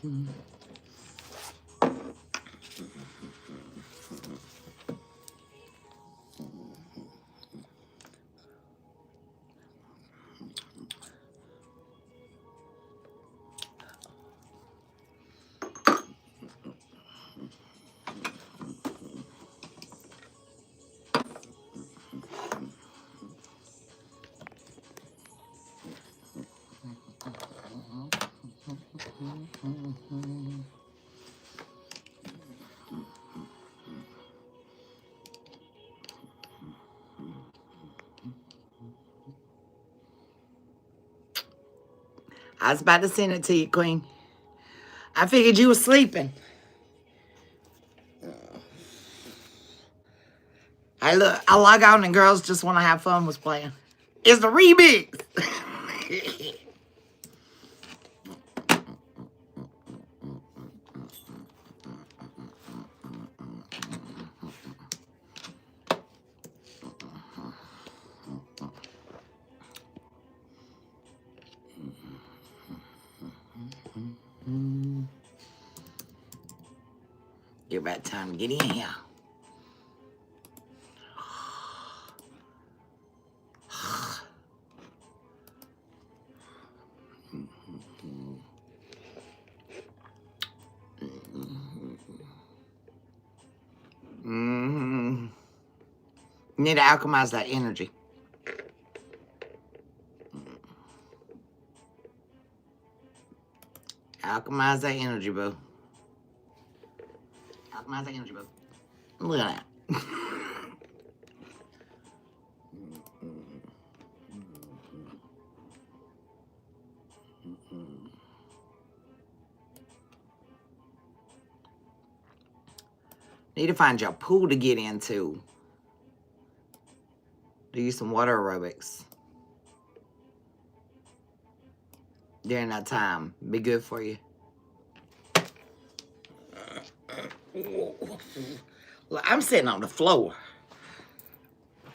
I was about to send it to you, Queen. I figured you were sleeping. Hey, look, I log on and Girls Just Want to Have Fun was playing. It's the remix. Get about time to get in here. You need to alchemize that energy. Alchemize that energy, boo. Alchemize that energy, boo. Look at that. Need to find your pool to get into. Do you some water aerobics during that time. Be good for you. Look, I'm sitting on the floor.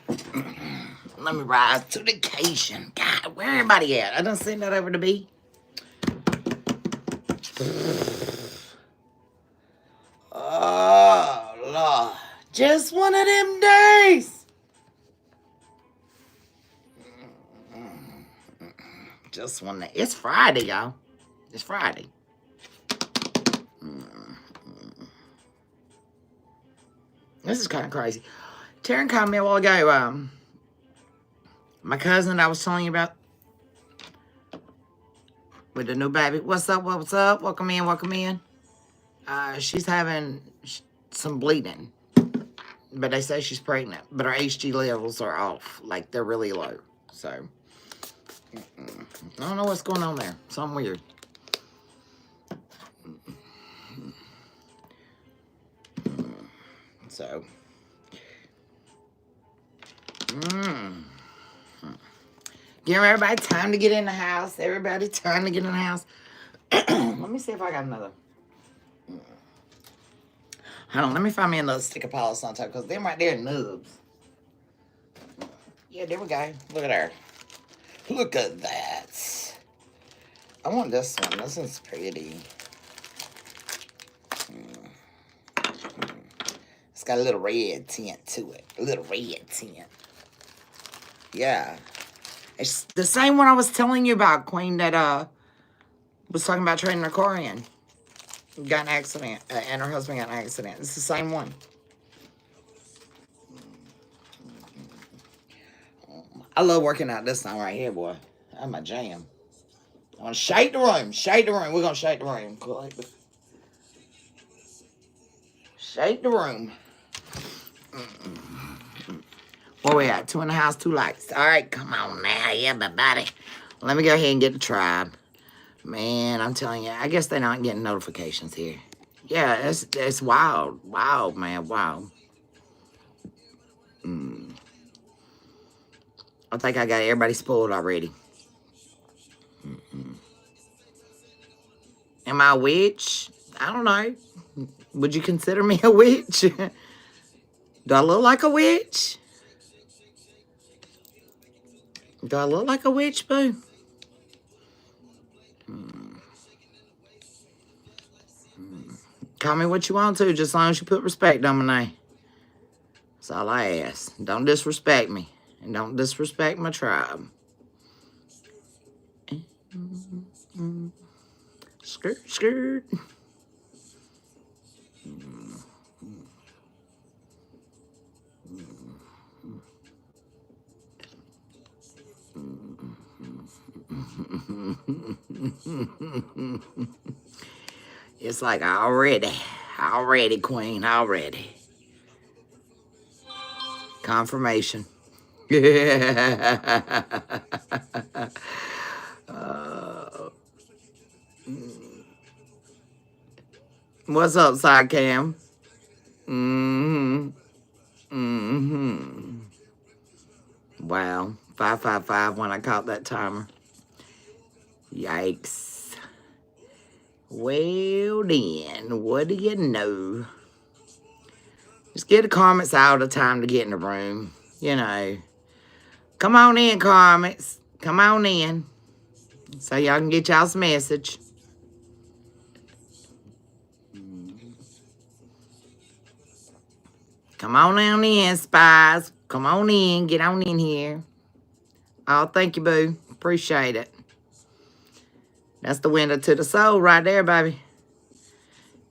Let me rise to the occasion. God, where everybody at? I done sent that over to B. Oh, Lord. Just one of them days. Just one day. It's Friday, y'all. It's Friday. This is kind of crazy. Taryn called me a while ago. My cousin I was telling you about with the new baby. What's up? What's up? Welcome in. Welcome in. She's having some bleeding. But they say she's pregnant. But her HG levels are off. Like, they're really low. So, I don't know what's going on there. Something weird. So, give everybody time to get in the house. Everybody time to get in the house. Let me see if I got another. Hold on, let me find me another stick of polish on top, because them right there are nubs. Yeah, there we go. Look at her. Look at that. I want this one. This one's pretty. It's got a little red tint to it. A little red tint. Yeah. It's the same one I was telling you about, Queen, that was talking about trading her car in. Got an accident, and her husband got an accident. It's the same one. I love working out this time right here, boy. That's my jam. I want to shake the room. Shake the room. We're going to shake the room. Shake the room. Where we at? 2 in the house, 2 lights. All right, come on now, everybody. Let me go ahead and get the tribe. Man, I'm telling you, I guess they're not getting notifications here. Yeah, it's wild. Wild, man, wild. I think I got everybody spoiled already. Am I a witch? I don't know. Would you consider me a witch? Do I look like a witch? Do I look like a witch, boo? Call me what you want to, just as long as you put respect on my name. That's all I ask. Don't disrespect me. And don't disrespect my tribe. Skirt, skirt. It's like already, queen, already. Confirmation. What's up, side cam? Wow, 555 when I caught that timer. Yikes. Well then, what do you know? Just get the comments all the time to get in the room. You know. Come on in, comments. Come on in. So y'all can get y'all's message. Come on in, spies. Come on in. Get on in here. Oh, thank you, boo. Appreciate it. That's the window to the soul right there, baby.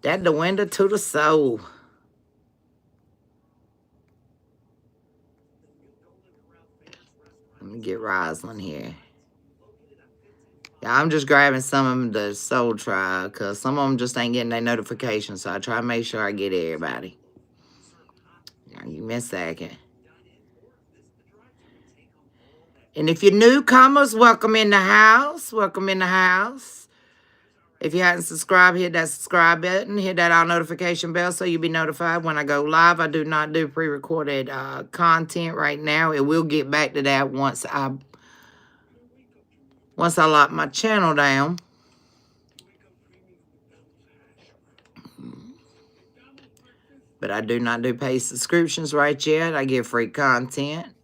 That's the window to the soul. Let me get Rosalind here. Yeah, I'm just grabbing some of the soul tribe because some of them just ain't getting their notifications. So I try to make sure I get everybody. Give me a second. And if you're newcomers, welcome in the house. Welcome in the house. If you haven't subscribed, hit that subscribe button. Hit that all notification bell so you'll be notified when I go live. I do not do pre-recorded content right now. It will get back to that once I lock my channel down. But I do not do paid subscriptions right yet. I give free content.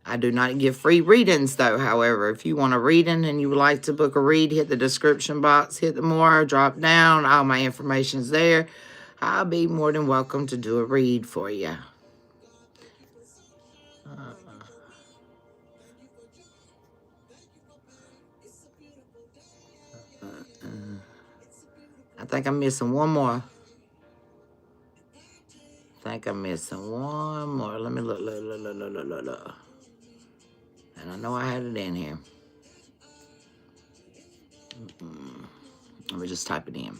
I do not give free readings, though. However, if you want a reading and you would like to book a read, hit the description box, hit the more, drop down. All my information's there. I'll be more than welcome to do a read for you. I think I'm missing one more. Let me look. And I know I had it in here. Let me just type it in.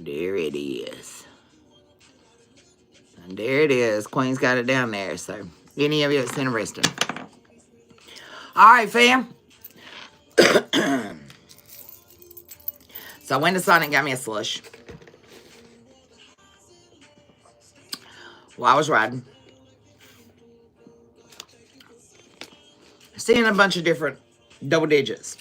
There it is. And there it is. Queen's got it down there. So, any of you that's interested. All right, fam. So, I went to Sonic and got me a slush. While I was riding. Seeing a bunch of different double digits.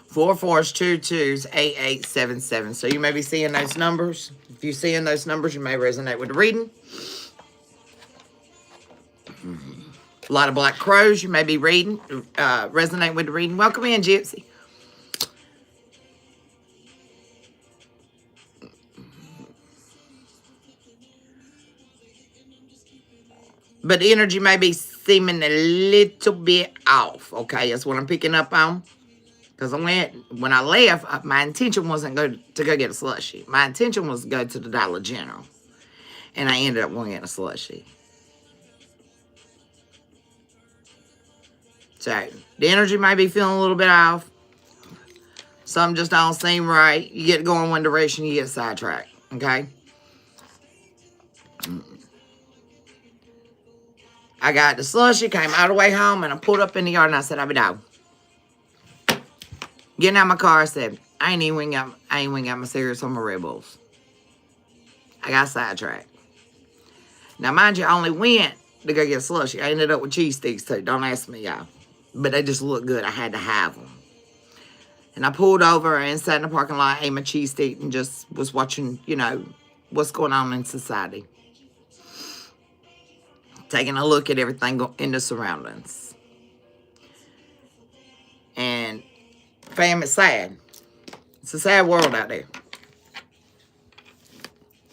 4 4s, 2 2s, 8 8, 7 7. So you may be seeing those numbers. If you're seeing those numbers, you may resonate with the reading. A lot of black crows, you may be reading, resonate with the reading. Welcome in, Gypsy. But the energy may be seeming a little bit off. Okay, that's what I'm picking up on. Because when I left, my intention wasn't to go get a slushie. My intention was to go to the Dollar General. And I ended up going to get a slushie. So, the energy may be feeling a little bit off. Something just don't seem right. You get going one direction, you get sidetracked. Okay? I got the slushie, came all the way home, and I pulled up in the yard, and I said, I'll be dog. Getting out of my car, I said, I ain't even got my cigarettes on my Red Bulls. I got sidetracked. Now, mind you, I only went to go get a slushie. I ended up with cheese sticks, too. Don't ask me, y'all. But they just look good. I had to have them. And I pulled over and sat in the parking lot, ate my cheese stick, and just was watching, you know, what's going on in society. Taking a look at everything in the surroundings. And fam, it's sad. It's a sad world out there.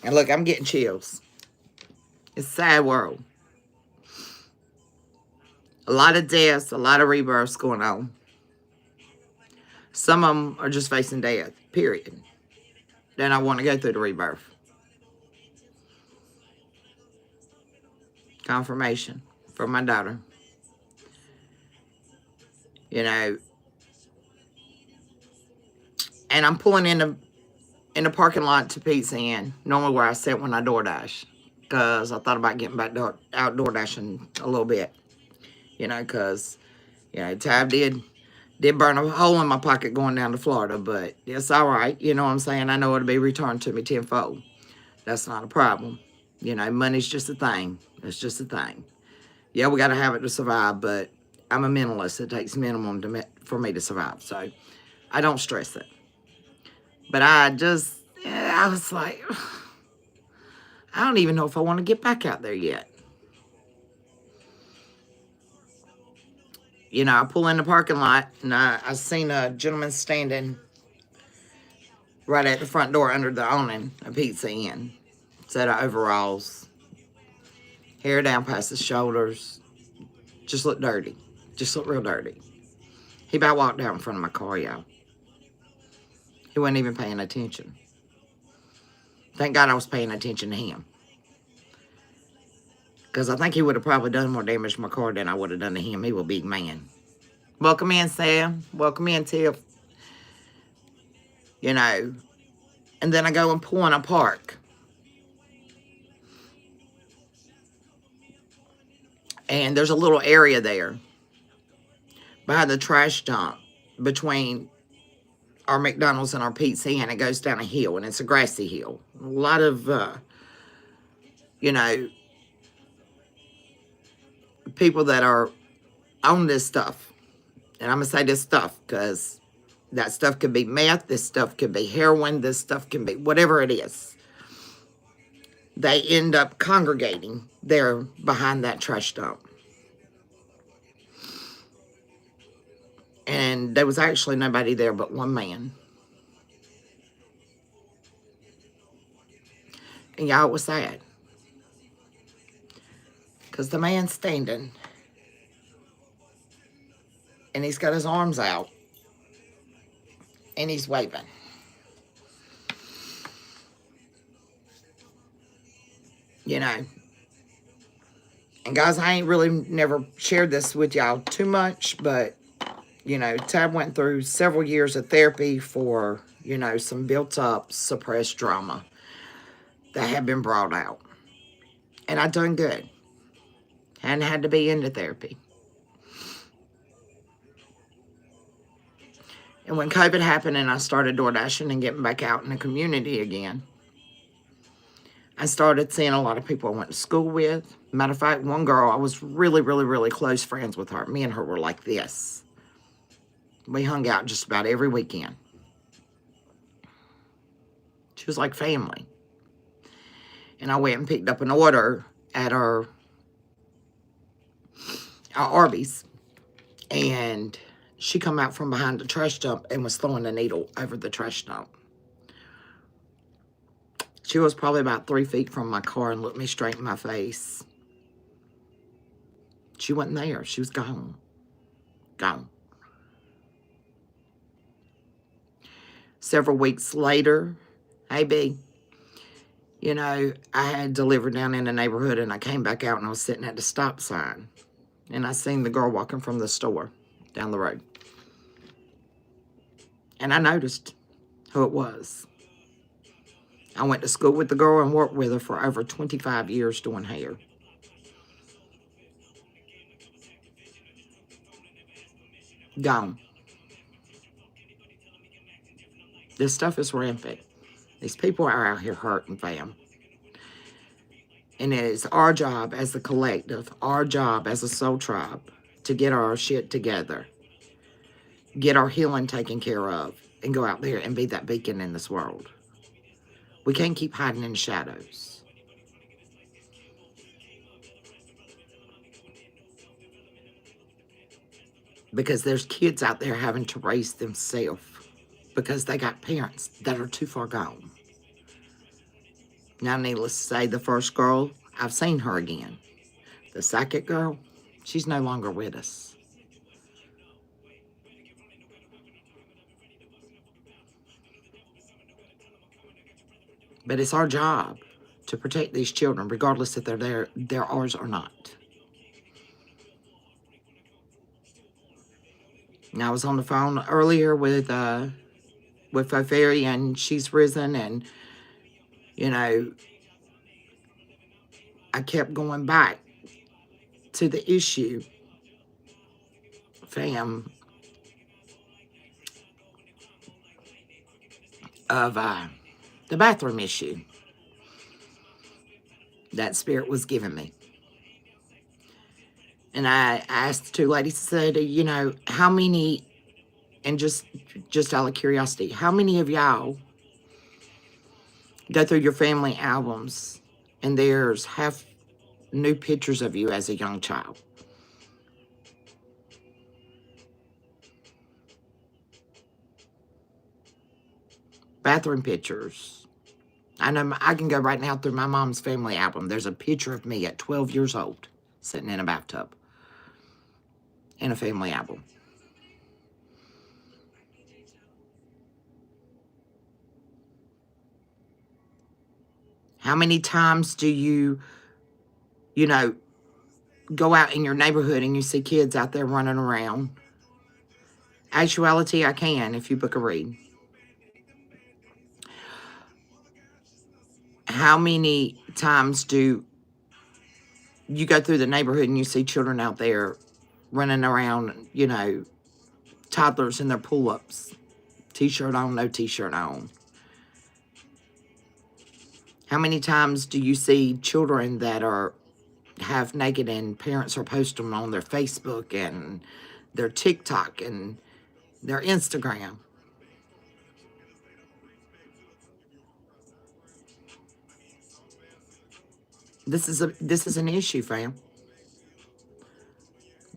And look, I'm getting chills. It's a sad world. A lot of deaths, a lot of rebirths going on. Some of them are just facing death, period. Then I want to go through the rebirth. Confirmation for my daughter. You know, and I'm pulling in the parking lot to Pizza Inn, normally where I sit when I DoorDash, because I thought about getting back out DoorDashing a little bit, you know, because, you know, Tab did burn a hole in my pocket going down to Florida, but it's all right, you know what I'm saying? I know it'll be returned to me tenfold. That's not a problem. You know, money's just a thing. It's just a thing. Yeah, we got to have it to survive, but I'm a mentalist. It takes minimum for me to survive, so I don't stress it. But I was like, I don't even know if I want to get back out there yet. You know, I pull in the parking lot, and I seen a gentleman standing right at the front door under the awning, a Pizza Inn. Set of overalls, hair down past his shoulders. Just looked dirty. Just looked real dirty. He about walked out in front of my car, y'all. He wasn't even paying attention. Thank God I was paying attention to him. Because I think he would have probably done more damage to my car than I would have done to him. He was a big man. Welcome in, Sam. Welcome in, Tiff. You know. And then I go and pull in a park. And there's a little area there behind the trash dump between our McDonald's and our Pizza Inn. It goes down a hill, and it's a grassy hill. A lot of, you know, people that are on this stuff. And I'm going to say this stuff because that stuff could be meth, this stuff could be heroin, this stuff can be whatever it is. They end up congregating there behind that trash dump. And there was actually nobody there but one man. And y'all, it was sad. Because the man's standing. And he's got his arms out. And he's waving. You know. And guys, I ain't really never shared this with y'all too much, but, you know, Tab went through several years of therapy for, you know, some built up, suppressed trauma that had been brought out. And I done good. Hadn't had to be into therapy. And when COVID happened and I started DoorDashing and getting back out in the community again, I started seeing a lot of people I went to school with. Matter of fact, one girl, I was really, really, really close friends with her. Me and her were like this. We hung out just about every weekend. She was like family. And I went and picked up an order at our Arby's. And she come out from behind the trash dump and was throwing a needle over the trash dump. She was probably about 3 feet from my car and looked me straight in my face. She wasn't there. She was gone. Gone. Several weeks later, hey, B, you know, I had delivered down in the neighborhood and I came back out and I was sitting at the stop sign. And I seen the girl walking from the store down the road. And I noticed who it was. I went to school with the girl and worked with her for over 25 years doing hair. Gone. This stuff is rampant. These people are out here hurting, fam. And it is our job as a collective, our job as a soul tribe, to get our shit together. Get our healing taken care of. And go out there and be that beacon in this world. We can't keep hiding in the shadows. Because there's kids out there having to raise themselves. because they got parents that are too far gone. Now, needless to say, the first girl, I've seen her again. The second girl, she's no longer with us. But it's our job to protect these children, regardless if they're ours or not. Now, I was on the phone earlier with Fairy, and she's risen, and, you know, I kept going back to the issue, fam, of the bathroom issue that Spirit was giving me. And I asked the two ladies, said, you know, how many, and just out of curiosity, how many of y'all go through your family albums and there's half new pictures of you as a young child? Bathroom pictures. I know I can go right now through my mom's family album. There's a picture of me at 12 years old sitting in a bathtub in a family album. How many times do you know, go out in your neighborhood and you see kids out there running around? Actuality, I can if you book a read. How many times do you go through the neighborhood and you see children out there running around, you know, toddlers in their pull-ups, t-shirt on, no t-shirt on? How many times do you see children that are half naked and parents are posting them on their Facebook and their TikTok and their Instagram? This is an issue, fam.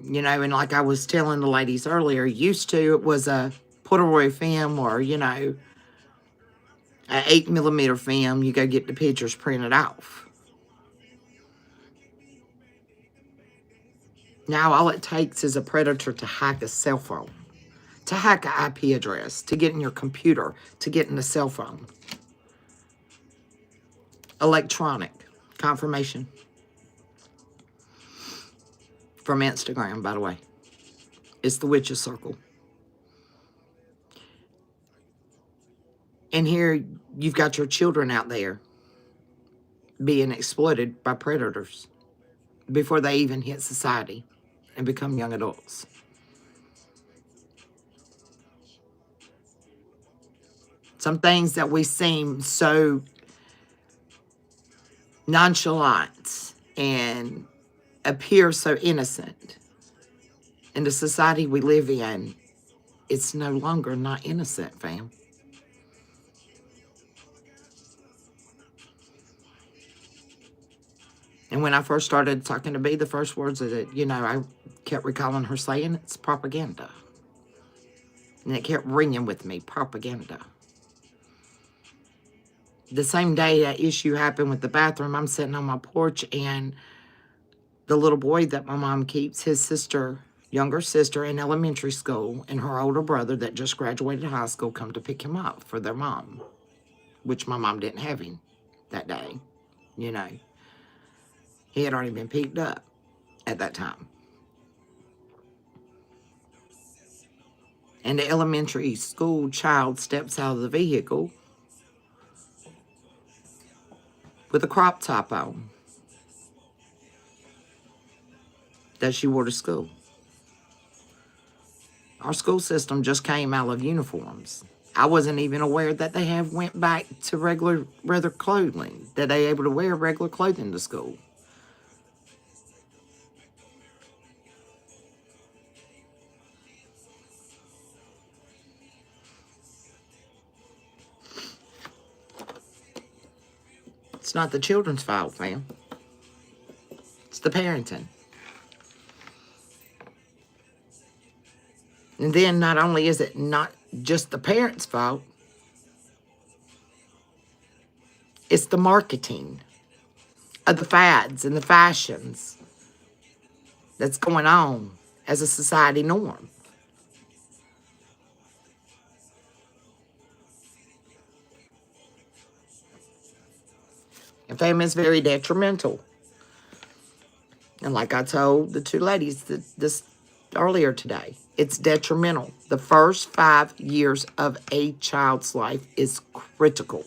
You know, and like I was telling the ladies earlier, used to it was a Polaroid film or, you know, an 8mm film. You go get the pictures printed off. Now all it takes is a predator to hack a cell phone, to hack an IP address, to get in your computer, to get in the cell phone. Electronic confirmation from Instagram, by the way. It's the witch's circle. And here you've got your children out there being exploited by predators before they even hit society and become young adults. Some things that we seem so nonchalant and appear so innocent, in the society we live in, it's no longer not innocent, fam. And when I first started talking to B, the first words that, you know, I kept recalling her saying, it's propaganda. And it kept ringing with me, propaganda. The same day that issue happened with the bathroom, I'm sitting on my porch, and the little boy that my mom keeps, his sister, younger sister in elementary school, and her older brother that just graduated high school come to pick him up for their mom, which my mom didn't have him that day, you know. He had already been picked up at that time. And the elementary school child steps out of the vehicle with a crop top on that she wore to school. Our school system just came out of uniforms. I wasn't even aware that they went back to regular clothing, that they able to wear regular clothing to school. It's not the children's fault, fam. It's the parenting. And then not only is it not just the parents' fault. It's the marketing of the fads and the fashions that's going on as a society norm. And family is very detrimental. And like I told the two ladies this earlier today, it's detrimental. The first 5 years of a child's life is critical.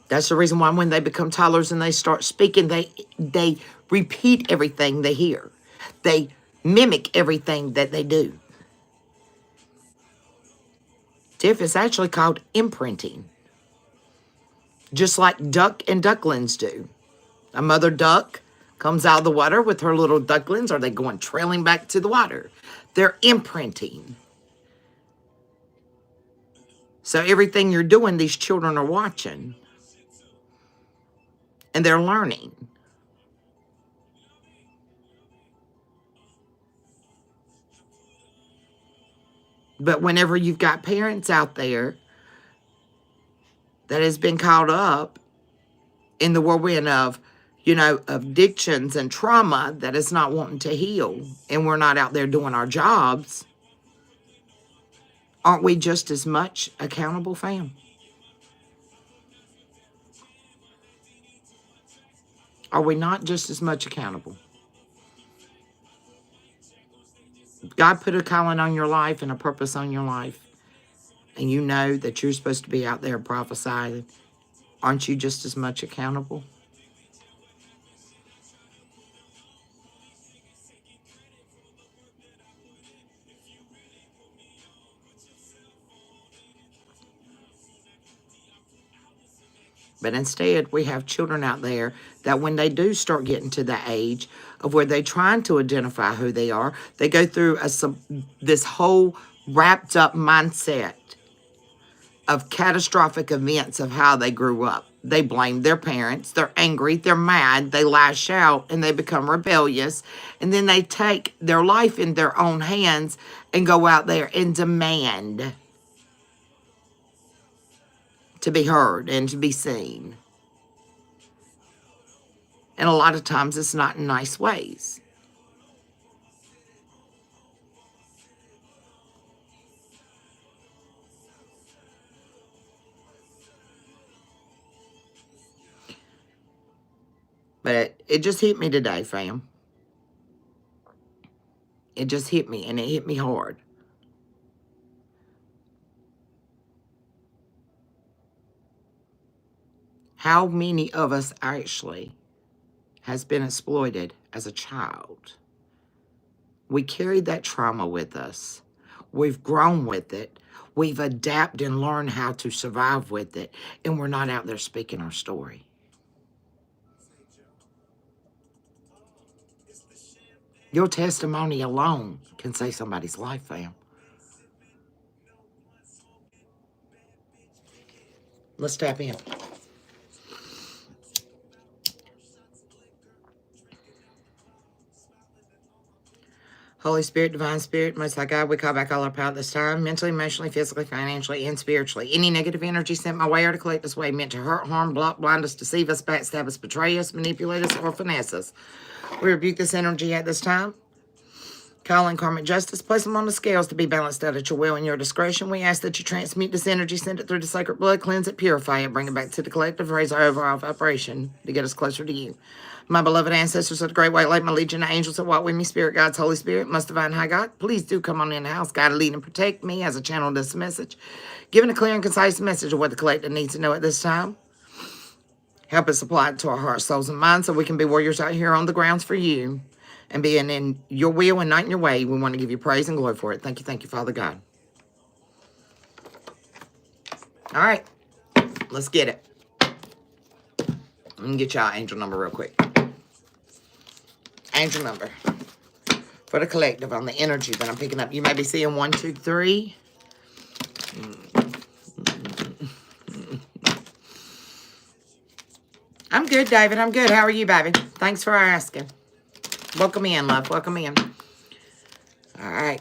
That's the reason why when they become toddlers and they start speaking, they repeat everything they hear. They mimic everything that they do. Tiff, it's actually called imprinting. Just like duck and ducklings do. A mother duck comes out of the water with her little ducklings. Are they going trailing back to the water? They're imprinting. So everything you're doing, these children are watching. And they're learning. But whenever you've got parents out there that has been caught up in the whirlwind of, of addictions and trauma that is not wanting to heal, and we're not out there doing our jobs, aren't we just as much accountable, fam? Are we not just as much accountable? God put a calling on your life and a purpose on your life, and you know that you're supposed to be out there prophesying. Aren't you just as much accountable? But instead, we have children out there that when they do start getting to the age of where they're trying to identify who they are, they go through this whole wrapped up mindset of catastrophic events of how they grew up. They blame their parents, they're angry, they're mad, they lash out, and they become rebellious. And then they take their life in their own hands and go out there and demand to be heard and to be seen. And a lot of times it's not in nice ways. But it just hit me today, fam. It just hit me, and it hit me hard. How many of us actually has been exploited as a child? We carried that trauma with us. We've grown with it. We've adapted and learned how to survive with it. And we're not out there speaking our story. Your testimony alone can save somebody's life, fam. Let's tap in. Holy Spirit, Divine Spirit, Most High God, we call back all our power this time, mentally, emotionally, physically, financially, and spiritually. Any negative energy sent my way or to collect us way meant to hurt, harm, block, blind us, deceive us, backstab us, betray us, manipulate us, or finesse us. We rebuke this energy at this time. Call in karmic justice, place them on the scales to be balanced out at your will and your discretion. We ask that you transmute this energy, send it through the sacred blood, cleanse it, purify it, bring it back to the collective, raise our overall vibration to get us closer to you. My beloved ancestors of the Great White Lake, my legion of angels that walk with me, Spirit Guides, Holy Spirit, Most Divine High God, please do come on in the house, guide, lead, and protect me as I channel this message, giving a clear and concise message of what the collective needs to know at this time. Help us apply it to our hearts, souls, and minds so we can be warriors out here on the grounds for you and being in your will and not in your way. We want to give you praise and glory for it. Thank you, Father God. All right, let's get it. Let me get y'all angel number real quick. Angel number for the collective on the energy that I'm picking up. You may be seeing 1, 2, 3. I'm good, David. I'm good. How are you, baby? Thanks for asking. Welcome in, love. Welcome in. All right.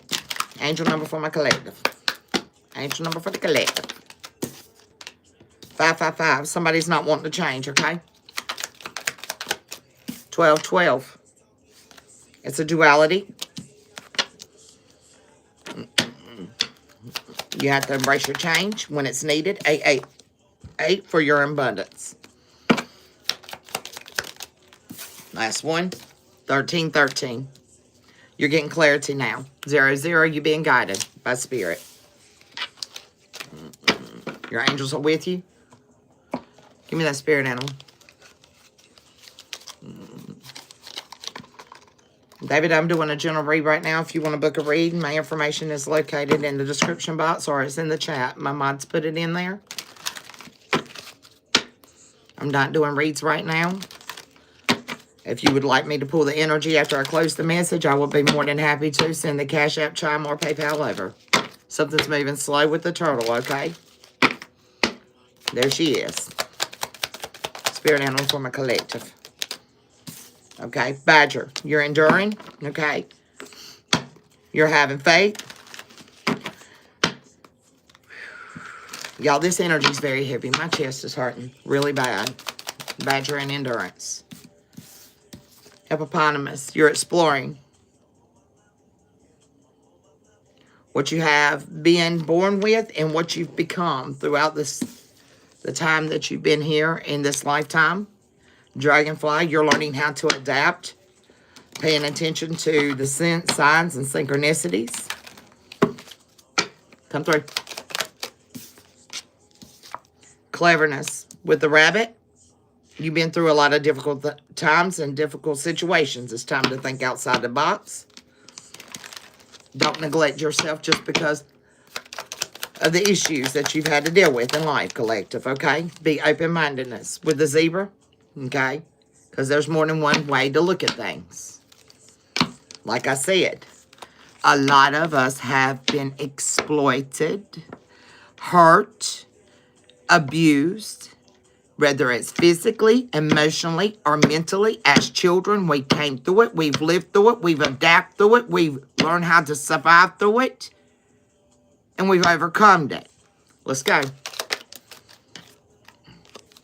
Angel number for my collective. Angel number for the collective. 555. Somebody's not wanting to change, okay? 1212. It's a duality. You have to embrace your change when it's needed. 888 for your abundance. Last one. 1313. You're getting clarity now. 00. You're being guided by spirit. Your angels are with you. Give me that spirit animal. David, I'm doing a general read right now. If you want to book a read, my information is located in the description box or it's in the chat. My mods put it in there. I'm not doing reads right now. If you would like me to pull the energy after I close the message, I will be more than happy to send the Cash App, Chime, or PayPal over. Something's moving slow with the turtle, okay? There she is. Spirit animal for my collective. Okay, Badger, you're enduring, okay? You're having faith. Y'all, this energy is very heavy. My chest is hurting really bad. Badger and endurance. Hippopotamus, you're exploring what you have been born with and what you've become throughout the time that you've been here in this lifetime. Dragonfly, you're learning how to adapt, paying attention to the signs and synchronicities. Come through. Cleverness, with the rabbit, you've been through a lot of difficult times and difficult situations. It's time to think outside the box. Don't neglect yourself just because of the issues that you've had to deal with in life, collective, okay? Be open-mindedness with the zebra, okay? Because there's more than one way to look at things. Like I said, a lot of us have been exploited, hurt, abused, whether it's physically, emotionally, or mentally. As children, we came through it. We've lived through it. We've adapted through it. We've learned how to survive through it. And we've overcome it. Let's go.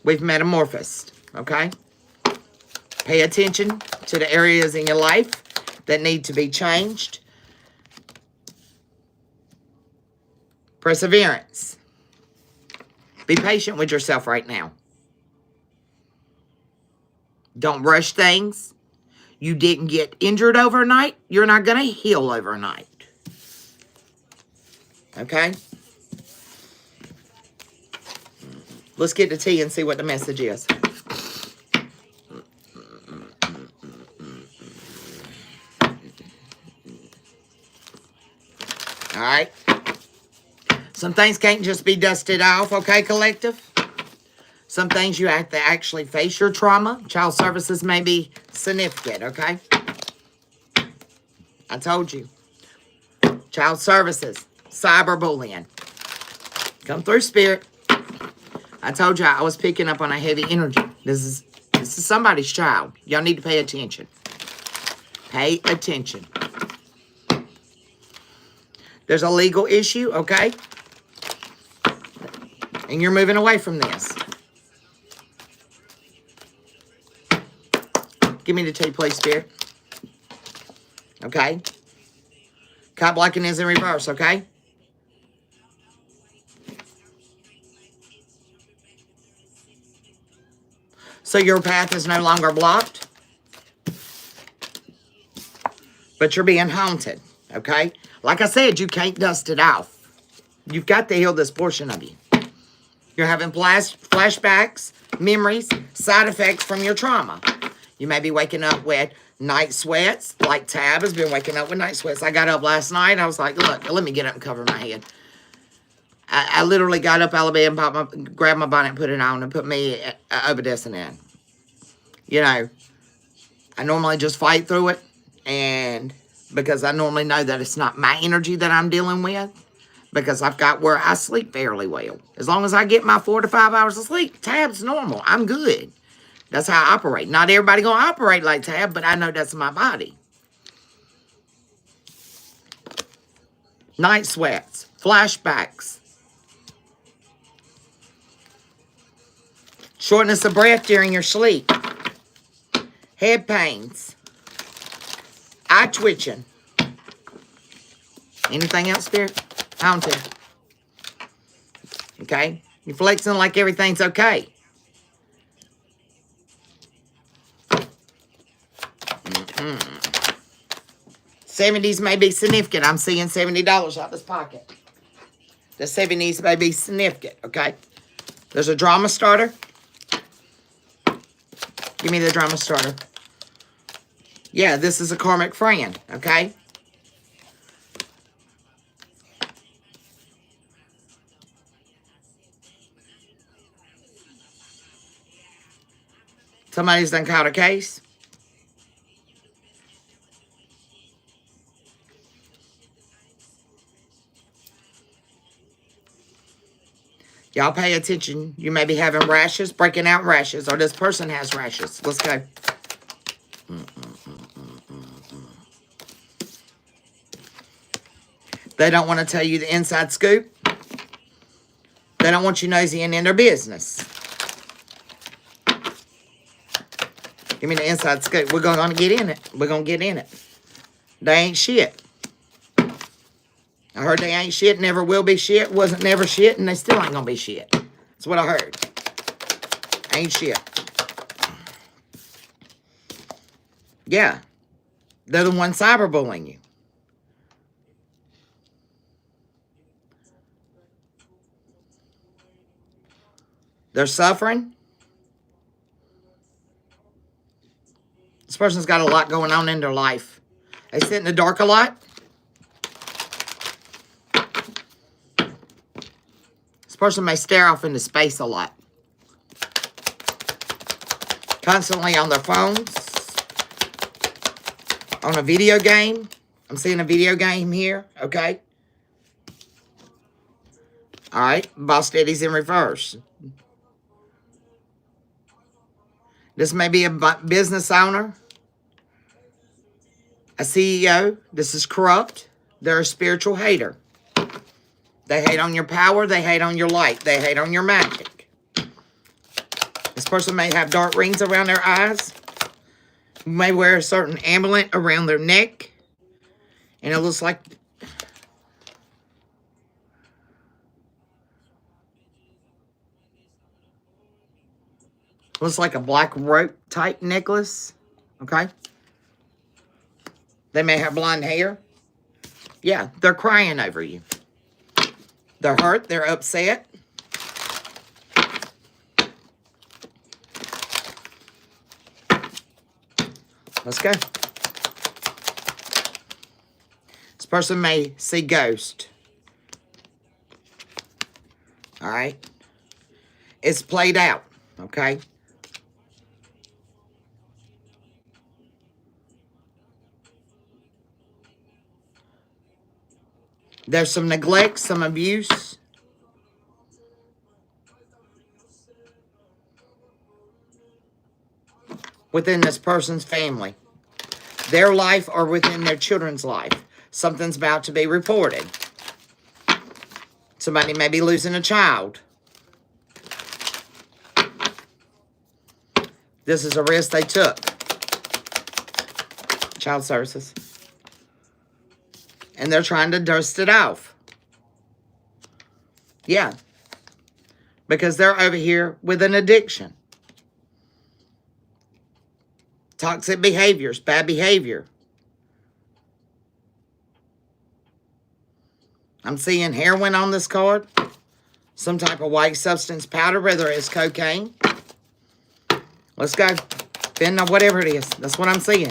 We've metamorphosed, okay? Pay attention to the areas in your life that need to be changed. Perseverance. Be patient with yourself right now. Don't rush things. You didn't get injured overnight. You're not going to heal overnight. Okay? Let's get to tea and see what the message is. All right? Some things can't just be dusted off, okay, collective? Some things you have to actually face your trauma. Child services may be significant, okay? I told you. Child services. Cyberbullying. Come through, spirit. I told you I was picking up on a heavy energy. This is somebody's child. Y'all need to pay attention. Pay attention. There's a legal issue, okay? And you're moving away from this. Give me the tea, please, spirit. Okay? Cop blocking is in reverse, okay? So your path is no longer blocked. But you're being haunted, okay? Like I said, you can't dust it off. You've got to heal this portion of you. You're having flashbacks, memories, side effects from your trauma. You may be waking up with night sweats, like Tab has been waking up with night sweats. I got up last night. I was like, look, let me get up and cover my head. I literally got up out of bed and grabbed my bonnet, put it on, and put me Obedescent in. You know, I normally just fight through it, and because I normally know that it's not my energy that I'm dealing with, because I've got where I sleep fairly well. As long as I get my 4 to 5 hours of sleep, Tab's normal. I'm good. That's how I operate. Not everybody gonna operate like Tab, but I know that's my body. night sweats, flashbacks, shortness of breath during your sleep, head pains, eye twitching. Anything else, Spirit? I don't tell. Okay? You're flexing like everything's okay. 70s may be significant. I'm seeing $70 out this pocket. The 70s may be significant, okay? There's a drama starter. Give me the drama starter. Yeah, this is a karmic friend, okay? Somebody's done caught a case. Y'all pay attention. You may be having rashes, breaking out rashes, or this person has rashes. Let's go. They don't want to tell you the inside scoop. They don't want you nosing in their business. Give me the inside scoop. We're going to get in it. We're going to get in it. They ain't shit. I heard they ain't shit, never will be shit, wasn't never shit, and they still ain't going to be shit. That's what I heard. Ain't shit. Yeah. They're the ones cyberbullying you. They're suffering. This person's got a lot going on in their life. They sit in the dark a lot. This person may stare off into space a lot. Constantly on their phones. On a video game. I'm seeing a video game here, okay? All right, boss daddy's in reverse. This may be a business owner, a CEO. This is corrupt. They're a spiritual hater. They hate on your power. They hate on your light. They hate on your magic. This person may have dark rings around their eyes. May wear a certain amulet around their neck. And it looks like a black rope type necklace. Okay. They may have blonde hair. Yeah, they're crying over you. They're hurt. They're upset. Let's go. This person may see ghosts. All right. It's played out. Okay. There's some neglect, some abuse. Within this person's family. Their life or within their children's life. Something's about to be reported. Somebody may be losing a child. This is a risk they took. Child services. And they're trying to dust it off. Yeah. Because they're over here with an addiction. Toxic behaviors, bad behavior. I'm seeing heroin on this card. Some type of white substance powder, whether it's cocaine. Let's go. Depending on whatever it is. That's what I'm seeing.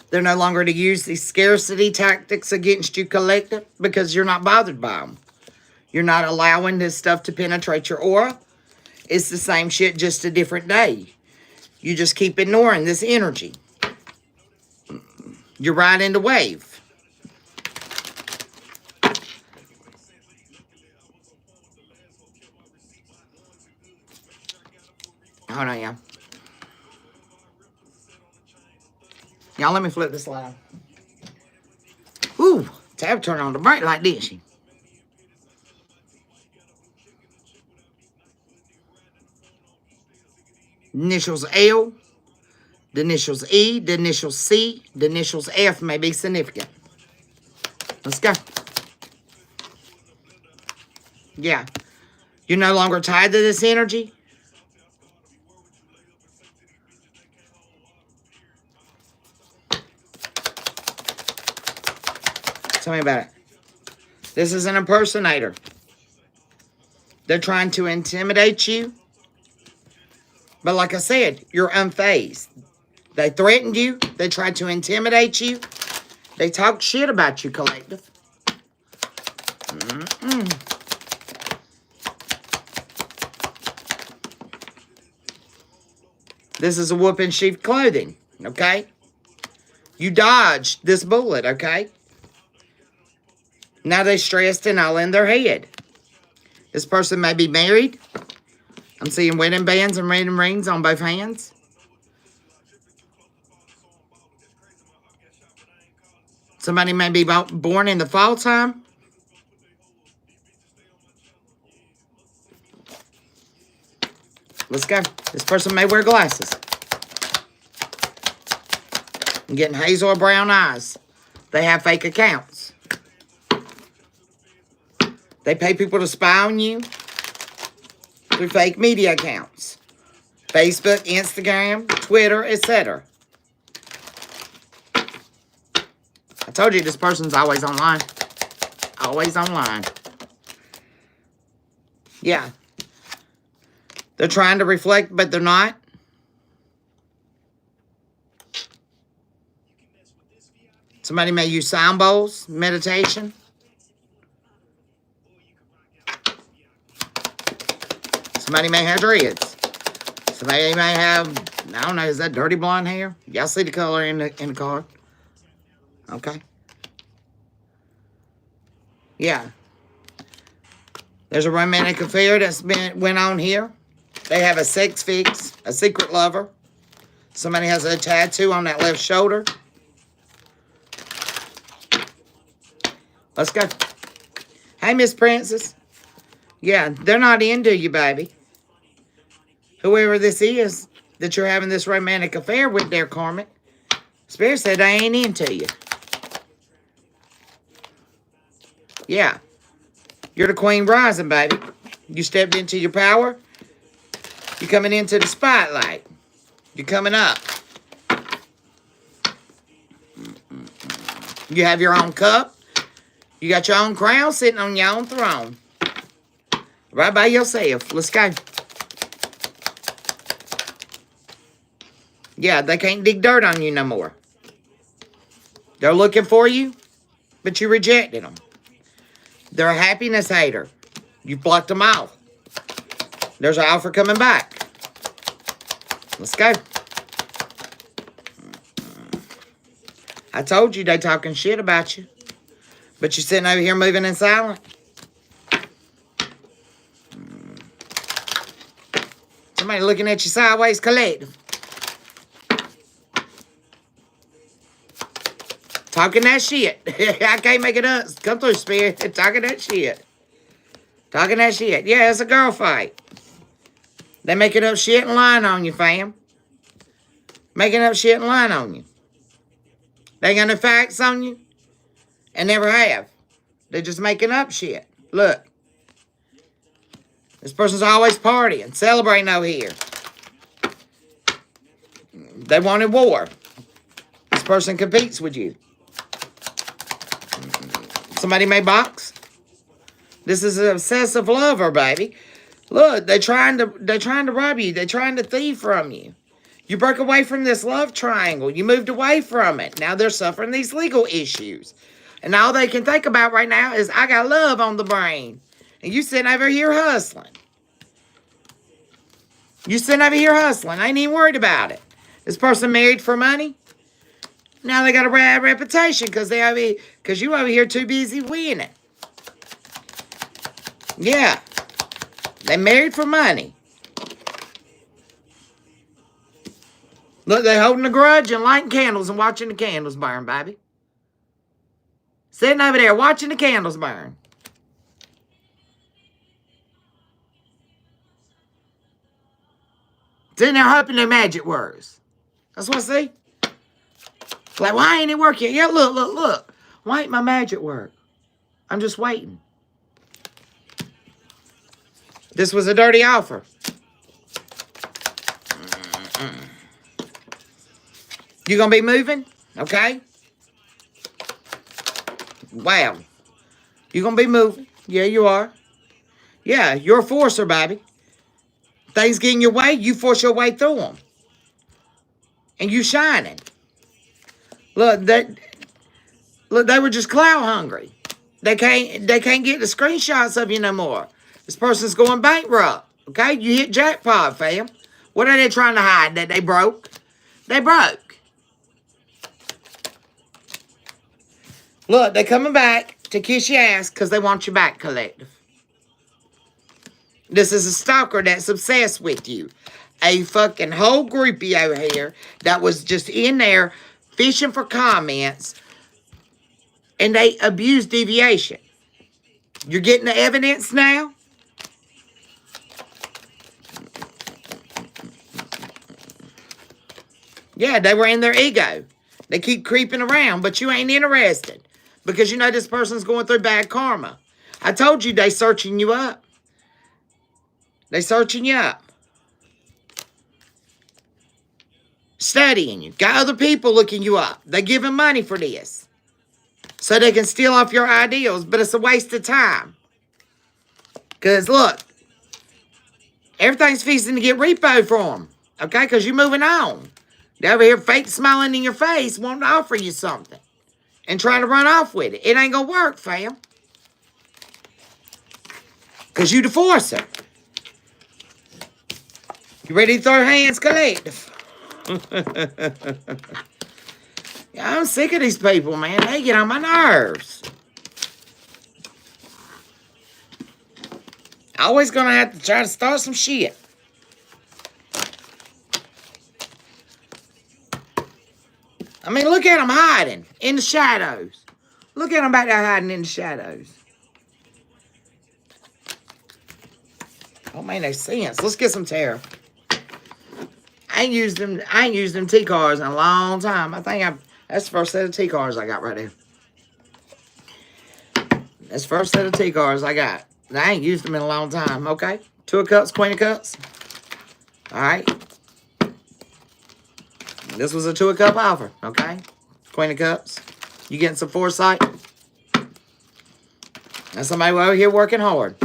They're no longer to use these scarcity tactics against you collective because you're not bothered by them. You're not allowing this stuff to penetrate your aura. It's the same shit, just a different day. You just keep ignoring this energy. You're riding the wave. Hold on, y'all. Y'all, let me flip this line. Tab turned on the bright light, didn't she? Initials L, the initials E, the initials C, the initials F may be significant. Let's go. Yeah. You're no longer tied to this energy. Tell me about it. This is an impersonator. They're trying to intimidate you. But like I said, you're unfazed. They threatened you. They tried to intimidate you. They talk shit about you, collective. This is a whoop in sheep's clothing, okay? You dodged this bullet, okay? Now they're stressed and all in their head. This person may be married. I'm seeing wedding bands and wedding rings on both hands. Somebody may be born in the fall time. Let's go. This person may wear glasses. I'm getting hazel or brown eyes. They have fake accounts. They pay people to spy on you through fake media accounts. Facebook, Instagram, Twitter, etc. I told you this person's always online. Always online. Yeah. They're trying to reflect, but they're not. Somebody may use sound bowls, meditation. Somebody may have dreads. Somebody may have, I don't know, is that dirty blonde hair? Y'all see the color in the card? Okay. Yeah. There's a romantic affair that's went on here. They have a sex fix, a secret lover. Somebody has a tattoo on that left shoulder. Let's go. Hey, Miss Princess. Yeah, they're not into you, baby. Whoever this is that you're having this romantic affair with there, Carmen, Spirit said they ain't into you. Yeah. You're the queen rising, baby. You stepped into your power. You're coming into the spotlight. You're coming up. You have your own cup. You got your own crown sitting on your own throne. Right by yourself. Let's go. Yeah, they can't dig dirt on you no more. They're looking for you, but you rejected them. They're a happiness hater. You blocked them off. There's an offer coming back. Let's go. I told you they talking shit about you. But you're sitting over here moving in silence. Somebody looking at you sideways, collective. Talking that shit. I can't make it up. Come through, Spirit. Talking that shit. Talking that shit. Yeah, it's a girl fight. They making up shit and lying on you, fam. Making up shit and lying on you. They got no facts on you. And never have. They're just making up shit. Look. This person's always partying. Celebrating over here. They wanted war. This person competes with you. Somebody may box. This is an obsessive lover, baby. Look, they're trying to rob you. They're trying to thieve from you. You broke away from this love triangle. You moved away from it. Now they're suffering these legal issues. And all they can think about right now is, I got love on the brain. And you sitting over here hustling. You sitting over here hustling. I ain't even worried about it. This person married for money. Now they got a bad reputation because you over here too busy winning. Yeah. They married for money. Look, they holding a grudge and lighting candles and watching the candles burn, baby. Sitting over there watching the candles burn. Sitting there hoping their magic works. That's what I see. Like, why ain't it working? Yeah, look. Why ain't my magic work? I'm just waiting. This was a dirty offer. You gonna be moving? Okay. Wow. You gonna be moving? Yeah, you are. Yeah, you're a forcer, baby. Things get in your way, you force your way through them. And you shining. Look, they were just clout hungry. They can't get the screenshots of you no more. This person's going bankrupt. Okay? You hit jackpot, fam. What are they trying to hide? That they broke? They broke. Look, they coming back to kiss your ass because they want you back, collective. This is a stalker that's obsessed with you. A fucking whole groupie over here that was just in there fishing for comments, and they abuse deviation. You're getting the evidence now? Yeah, they were in their ego. They keep creeping around, but you ain't interested because you know this person's going through bad karma. I told you they searching you up. They searching you up. Studying you. Got other people looking you up. They giving money for this. So they can steal off your ideals, but it's a waste of time. Because, look, everything's fixing to get repo for them. Okay? Because you're moving on. They're over here fake smiling in your face, wanting to offer you something. And trying to run off with it. It ain't going to work, fam. Because you the forcer. You ready to throw hands, collective? Yeah, I'm sick of these people, man. They get on my nerves. Always gonna have to try to start some shit. I mean, look at them hiding in the shadows. Look at them back there hiding in the shadows. Don't make no sense. Let's get some tarot. I ain't used them T cards in a long time. That's the first set of T cards I got right there. That's the first set of T cards I got. I ain't used them in a long time, okay? Two of Cups, Queen of Cups. All right. This was a Two of Cup offer, okay? Queen of Cups. You getting some foresight? That's somebody over here working hard.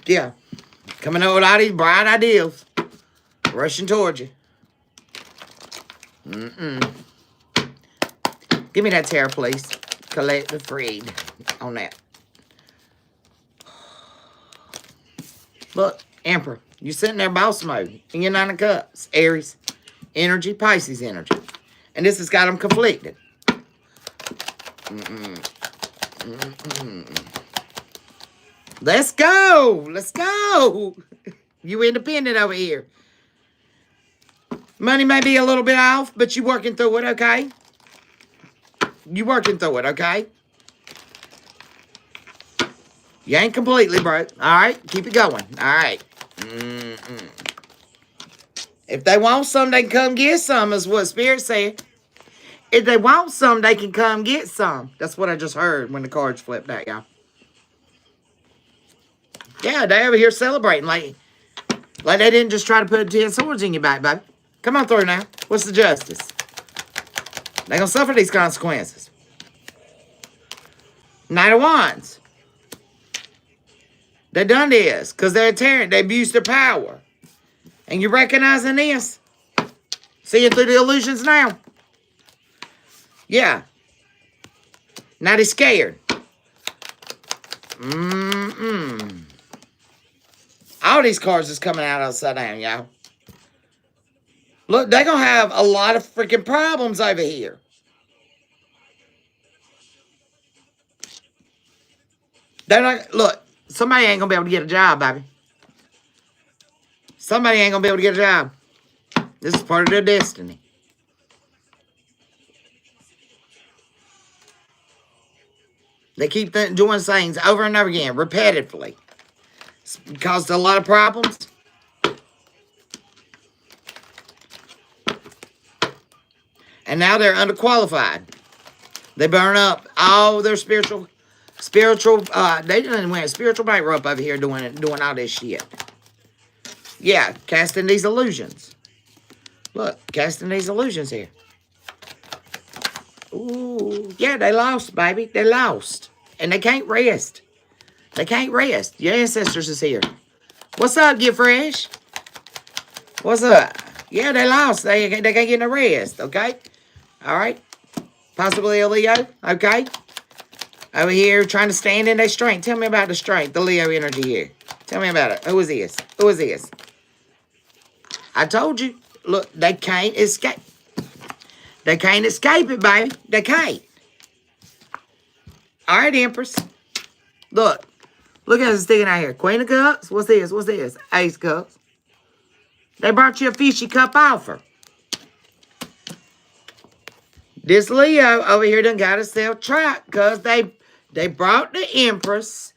Yeah. Coming up with all these bright ideas. Rushing towards you. Give me that tarot, please. Collect the freed on that. Look, Emperor. You sitting there boss mode. In your Nine of Cups. Aries energy, Pisces energy. And this has got them conflicted. Let's go. Let's go. You independent over here. Money may be a little bit off, but you working through it, okay? You working through it, okay? You ain't completely broke. All right? Keep it going. All right. If they want some, they can come get some, is what Spirit said. If they want some, they can come get some. That's what I just heard when the cards flipped out, y'all. Yeah, they over here celebrating like they didn't just try to put 10 swords in your back, baby. Come on through now. What's the justice? They're going to suffer these consequences. Knight of Wands. They done this because they're a tyrant. They abused their power. And you recognizing this? Seeing through the illusions now? Yeah. Now they're scared. All these cards is coming out upside down, y'all. Look, they're going to have a lot of freaking problems over here. They're not, look, somebody ain't going to be able to get a job, baby. Somebody ain't going to be able to get a job. This is part of their destiny. They keep doing things over and over again, repetitively. It's caused a lot of problems. And now they're underqualified. They burn up all their spiritual, they didn't win a spiritual bankrupt over here doing all this shit. Yeah, casting these illusions. Look, casting these illusions here. Ooh, yeah, they lost, baby. They lost. And they can't rest. They can't rest. Your ancestors is here. What's up, Get Fresh? What's up? Yeah, they lost. They can't get no rest, okay? All right. Possibly a Leo, okay? Over here trying to stand in their strength. Tell me about the strength, the Leo energy here. Tell me about it. Who is this? Who is this? I told you. Look, they can't escape. They can't escape it, baby. They can't. All right, Empress. Look. Look at it sticking out here. Queen of Cups. What's this? What's this? Ace of Cups. They brought you a fishy cup offer. This Leo over here done got herself trapped because they brought the Empress,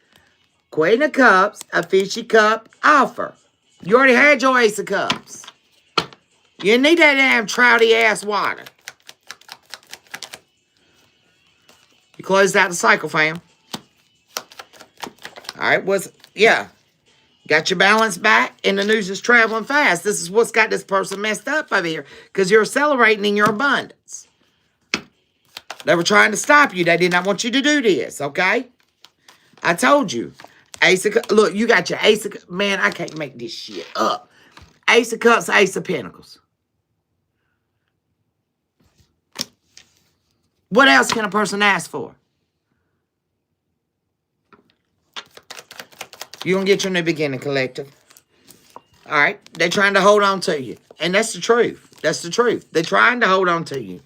Queen of Cups, a fishy cup offer. You already had your Ace of Cups. You need that damn trouty ass water. You closed out the cycle, fam. All right, yeah. Got your balance back, and the news is traveling fast. This is what's got this person messed up over here, because you're accelerating in your abundance. They were trying to stop you. They did not want you to do this, okay? I told you. Ace of Cups. Look, you got your Ace of Cups. Man, I can't make this shit up. Ace of Cups, Ace of Pentacles. What else can a person ask for? You're going to get your new beginning, collective. All right? They're trying to hold on to you. And that's the truth. That's the truth. They're trying to hold on to you.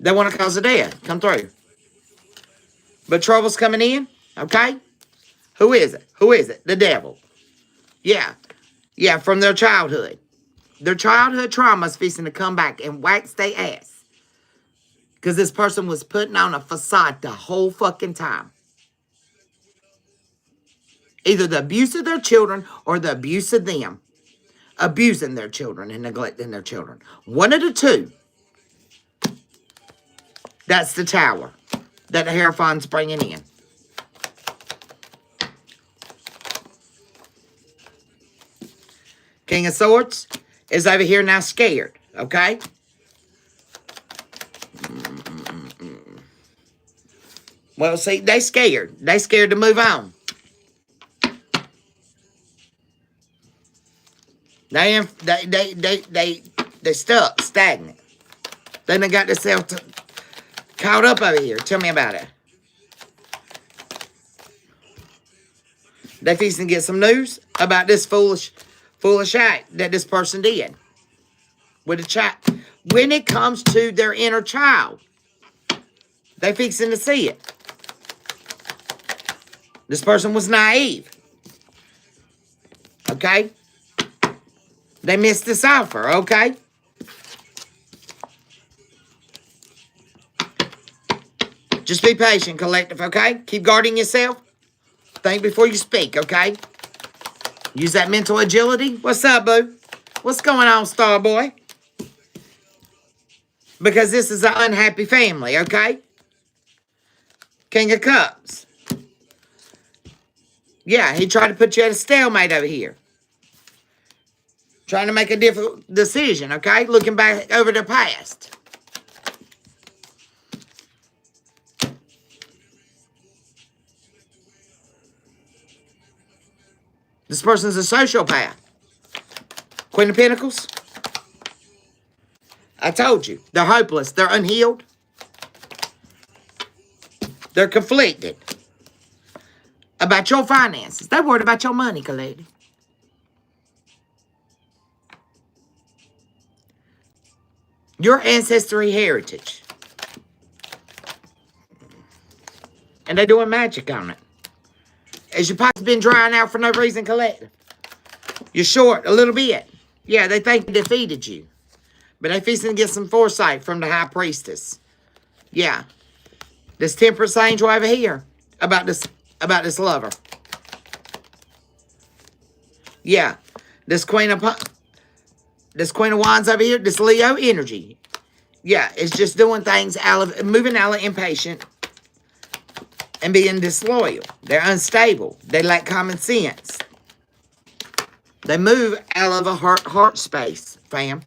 They want to cause a death. Come through. But trouble's coming in. Okay? Who is it? Who is it? The devil. Yeah. Yeah, from their childhood. Their childhood trauma is fixing to come back and wax their ass. Because this person was putting on a facade the whole fucking time. Either the abuse of their children or the abuse of them. Abusing their children and neglecting their children. One of the two. That's the tower that the Hierophant's bringing in. King of Swords is over here now scared. Okay? Well, see, they scared. They scared to move on. They stuck, stagnant. They done got themselves caught up over here. Tell me about it. They fixing to get some news about this foolish act that this person did with a child. When it comes to their inner child, they fixing to see it. This person was naive. Okay? They missed this offer, okay? Just be patient, collective, okay? Keep guarding yourself. Think before you speak, okay? Use that mental agility. What's up, boo? What's going on, star boy? Because this is an unhappy family, okay? King of Cups. Yeah, he tried to put you at a stalemate over here. Trying to make a difficult decision, okay? Looking back over the past. This person's a sociopath. Queen of Pentacles. I told you. They're hopeless. They're unhealed. They're conflicted. About your finances. They're worried about your money, collective. Your ancestry heritage. And they're doing magic on it. As your pocket's been drying out for no reason, collective. You're short a little bit. Yeah, they think they defeated you. But they fixing to get some foresight from the High Priestess. Yeah. This Temperance Angel over here. about this lover. Yeah. This Queen of Wands over here, this Leo energy. Yeah, it's just doing things moving out of impatient and being disloyal. They're unstable. They lack common sense. They move out of a heart space, fam.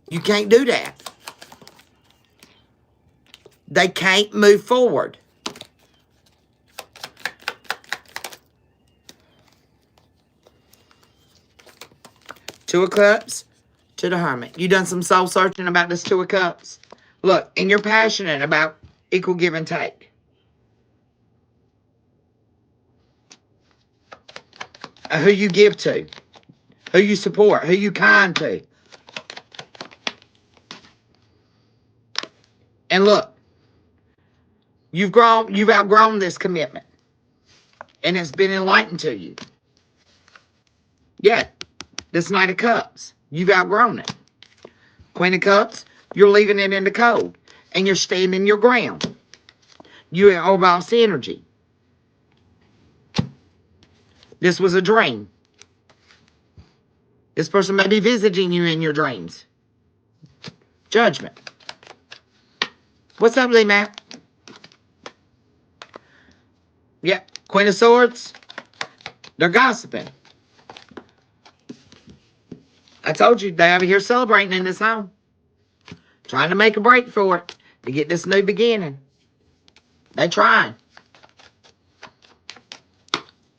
You can't do that. They can't move forward. Two of Cups to the Hermit. You done some soul searching about this Two of Cups? Look, and you're passionate about equal give and take. Who you give to. Who you support. Who you kind to. And look, you've outgrown this commitment. And it's been enlightened to you. Yeah, this Knight of Cups. You've outgrown it. Queen of Cups, you're leaving it in the cold. And you're standing your ground. You're in Oboss energy. This was a dream. This person may be visiting you in your dreams. Judgment. What's up, Lee Matt? Yep. Queen of Swords. They're gossiping. I told you, they over here celebrating in this home. Trying to make a break for it. To get this new beginning. They trying.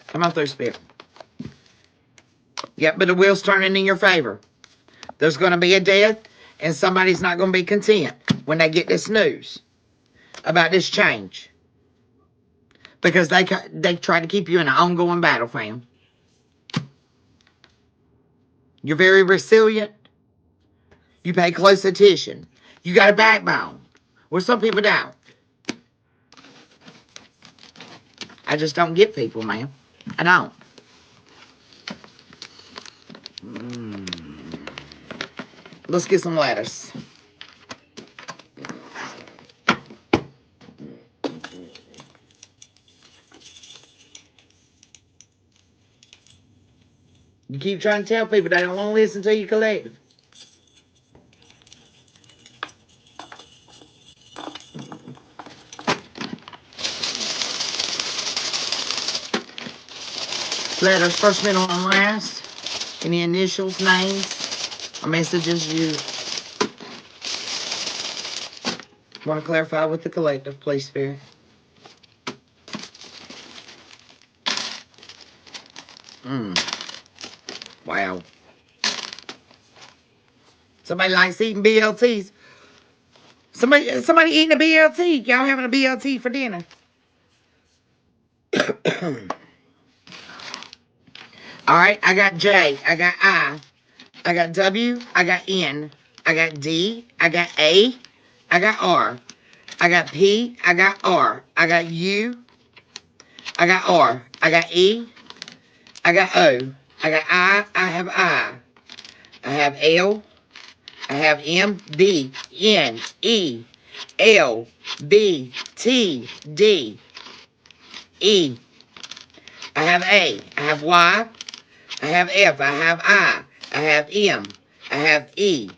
Come on through, Spirit. Yep, but the wheel's turning in your favor. There's going to be a death, and somebody's not going to be content when they get this news about this change. Because they try to keep you in an ongoing battle, fam. You're very resilient. You pay close attention. You got a backbone. Where some people don't. I just don't get people, man. I don't. Let's get some lettuce. You keep trying to tell people they don't want to listen to your collective. Letters, first, middle, and last. Any initials, names, or messages you want to clarify with the collective, please, Spirit. Wow. Somebody likes eating BLTs. Somebody eating a BLT. Y'all having a BLT for dinner. All right, I got J. I got I. I got W. I got N. I got D. I got A. I got R. I got P. I got R. I got U. I got R. I got E. I got O. I got I. I have I. I have L. I have M. D. N. E. L. B. T. D. E. I have A. I have Y. I have F. I have I. I have M. I have E.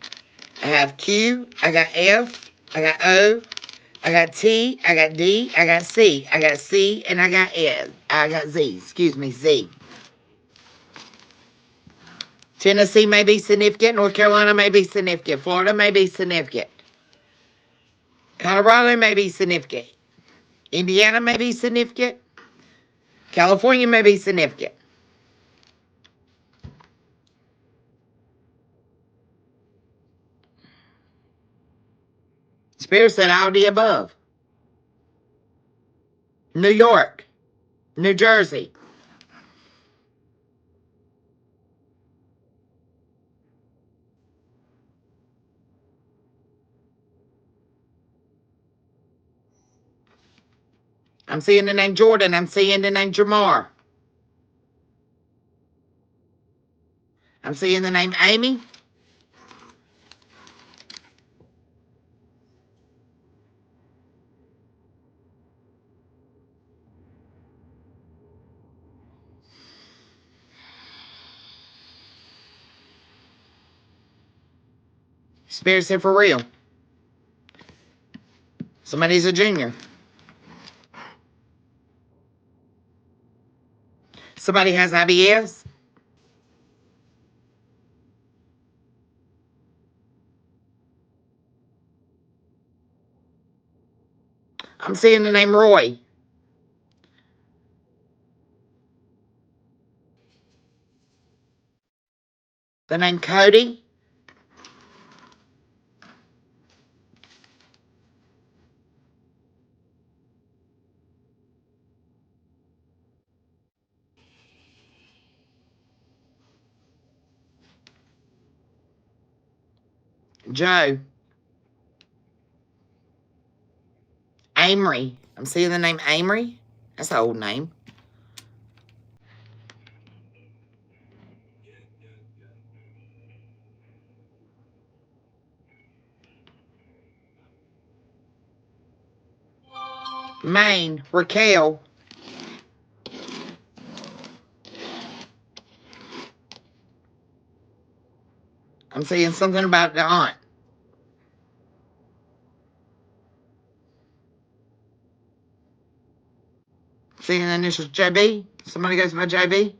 I have Q. I got F. I got O. I got T. I got D. I got C. I got C. And I got S. I got Z. Excuse me, Z. Tennessee may be significant. North Carolina may be significant. Florida may be significant. Colorado may be significant. Indiana may be significant. California may be significant. Spirit said all the above. New York. New Jersey. I'm seeing the name Jordan. I'm seeing the name Jamar. I'm seeing the name Amy. Spirit said for real. Somebody's a junior. Somebody has IBS. I'm seeing the name Roy. The name Cody. Joe. Amory. I'm seeing the name Amory. That's an old name. Maine. Raquel. I'm seeing something about the aunt. Seeing the initials JB. Somebody goes by JB.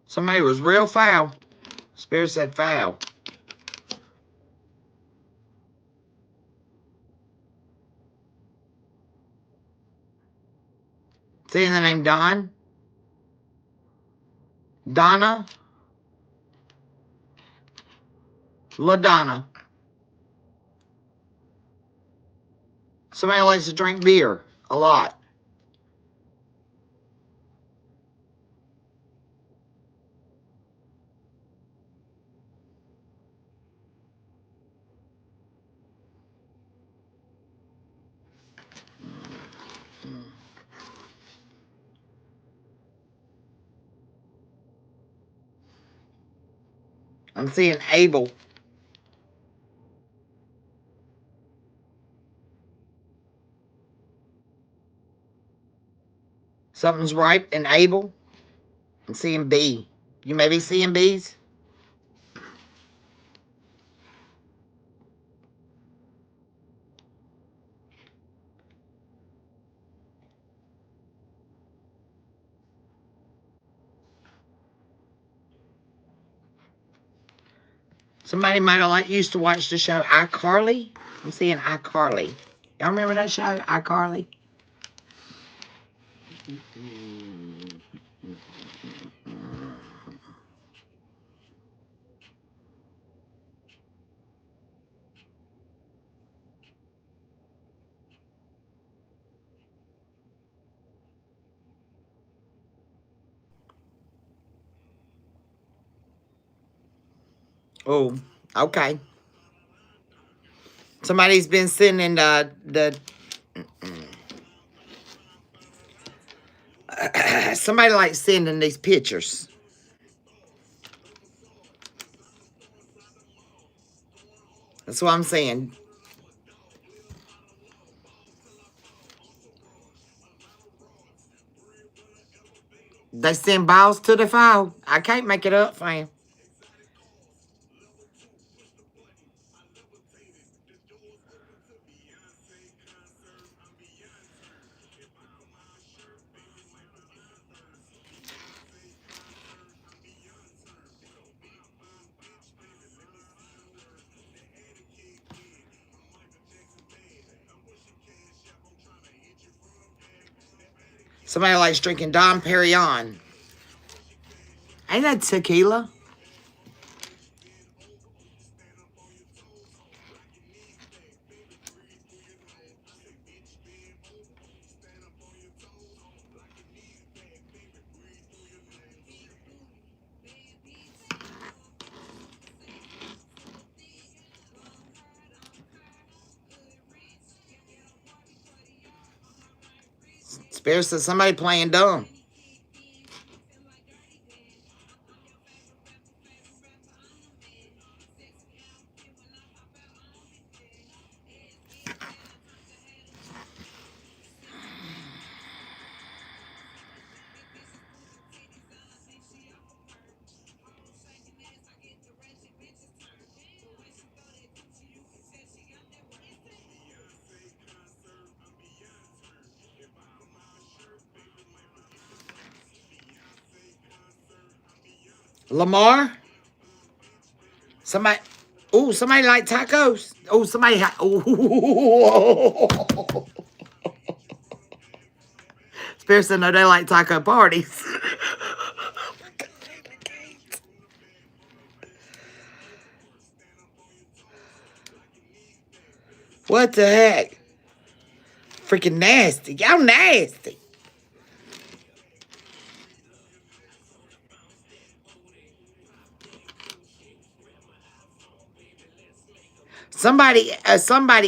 Somebody was real foul. Spirit said foul. Seeing the name Don. Donna. LaDonna. Somebody likes to drink beer. A lot. I'm seeing Abel. Something's right in Abel. I'm seeing B. You may be seeing B's. Somebody might have used to watch the show iCarly. I'm seeing iCarly. Y'all remember that show, iCarly? Oh, okay. Somebody's been sending somebody likes sending these pictures. That's what I'm saying. They send balls to the foul. I can't make it up, fam. Somebody likes drinking Dom Perignon. Ain't that tequila? Spirit says somebody playing dumb. Lamar? Somebody, oh, somebody like tacos? Oh, somebody, oh. Spirit said, no, they like taco parties. What the heck? Freaking nasty. Y'all nasty. Somebody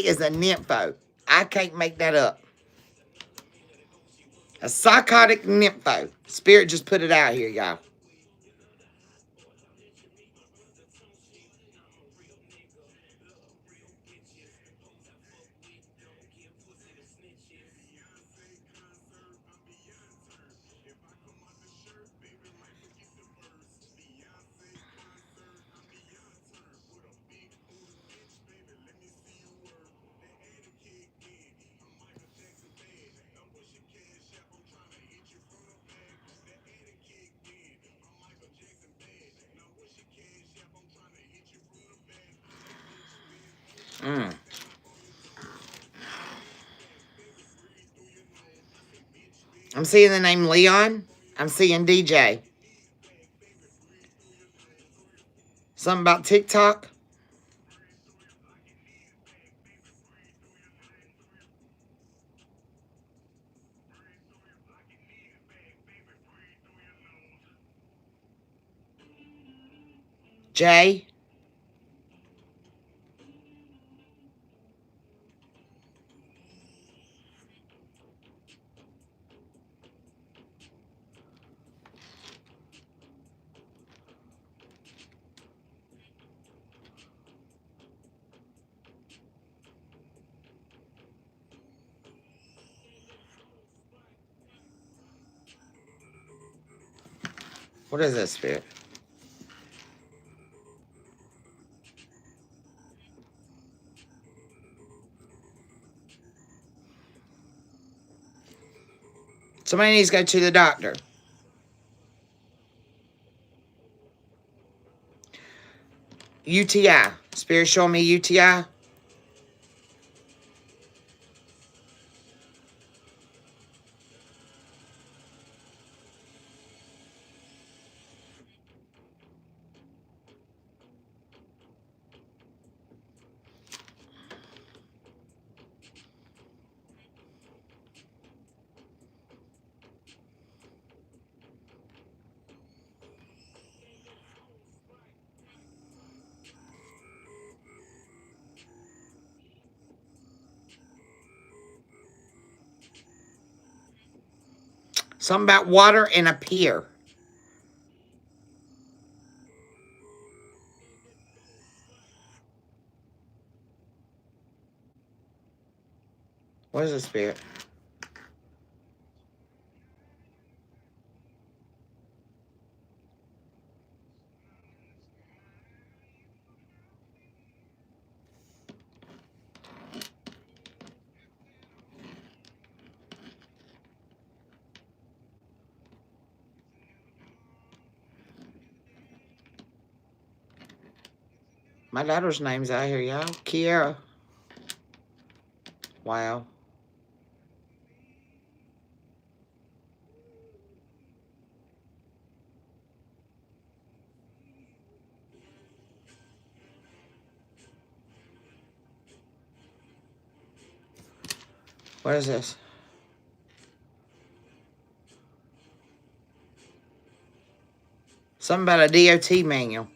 is a nympho. I can't make that up. A psychotic nympho. Spirit just put it out here, y'all. Mm. I'm seeing the name Leon. I'm seeing DJ. Something about TikTok. Jay. What is this, Spirit? Somebody needs to go to the doctor. UTI. Spirit showing me UTI. Something about water and a pier. What is this, Spirit? My daughter's name's out here, y'all. Kiara. Wow. What is this? Something about a DOT manual.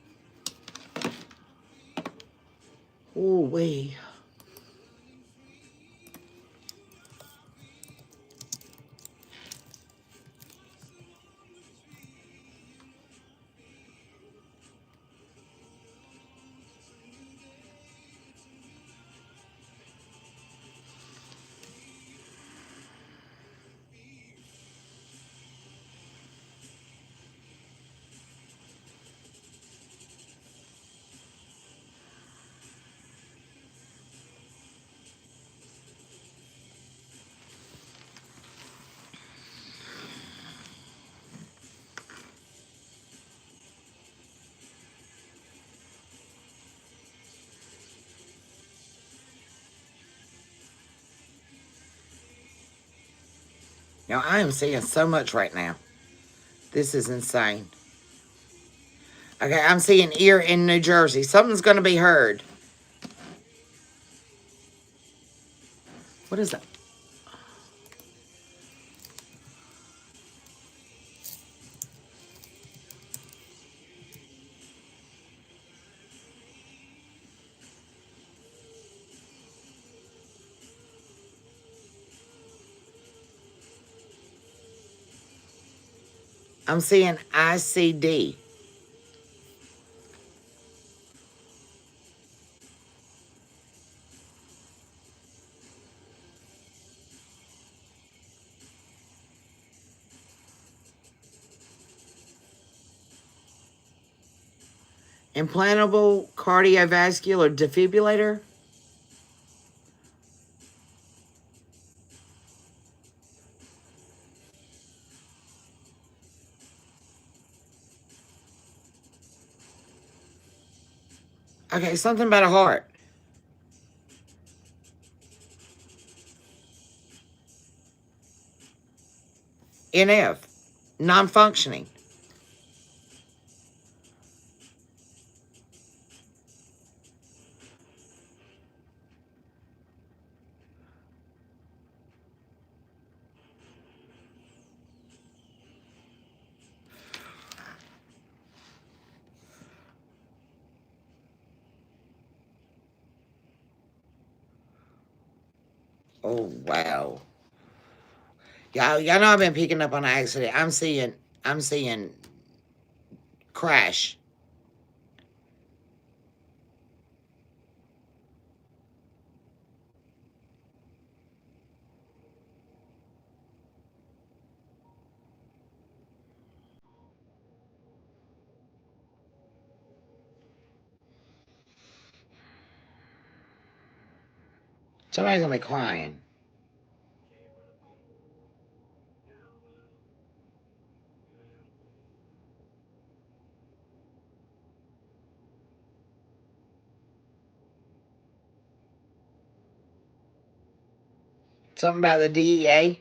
Ooh, wee. Now, I am seeing so much right now. This is insane. Okay, I'm seeing ear in New Jersey. Something's going to be heard. What is that? I'm seeing ICD. Implantable cardiovascular defibrillator. Okay, something about a heart. NF. Non-functioning. Oh, wow. Y'all know I've been picking up on an accident. I'm seeing crash. Somebody's gonna be crying. Something about the DEA.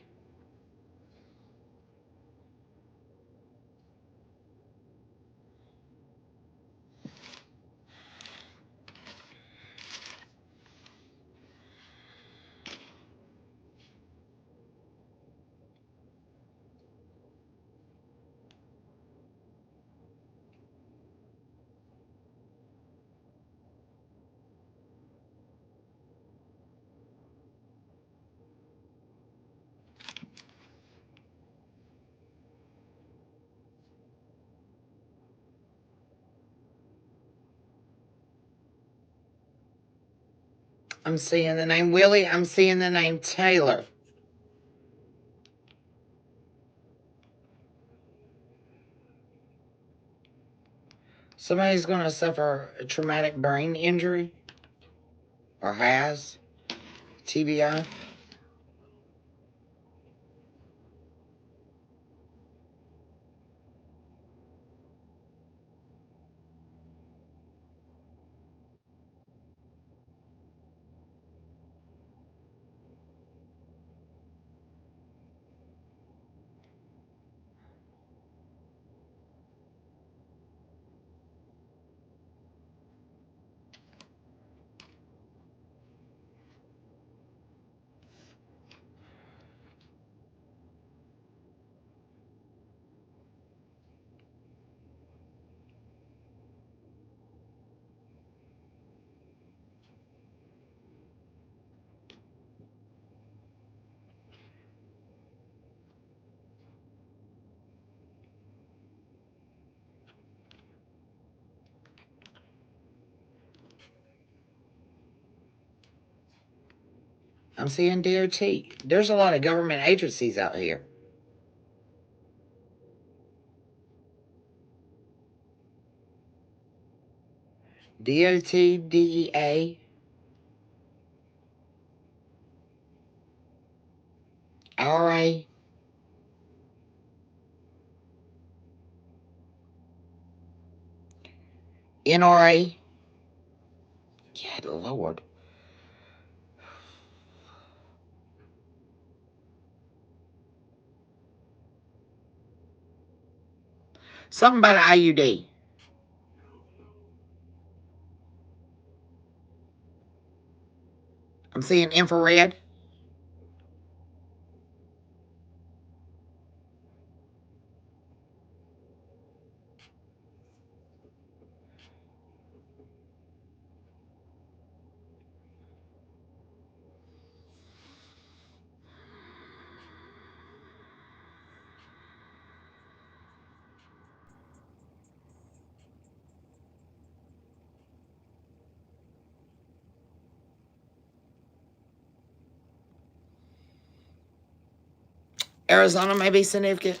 I'm seeing the name Willie. I'm seeing the name Taylor. Somebody's gonna suffer a traumatic brain injury or has TBI. I'm seeing DOT. There's a lot of government agencies out here. DOT, DEA, RA, NRA. Yeah, Lord. Something about an IUD. I'm seeing infrared. Arizona may be significant.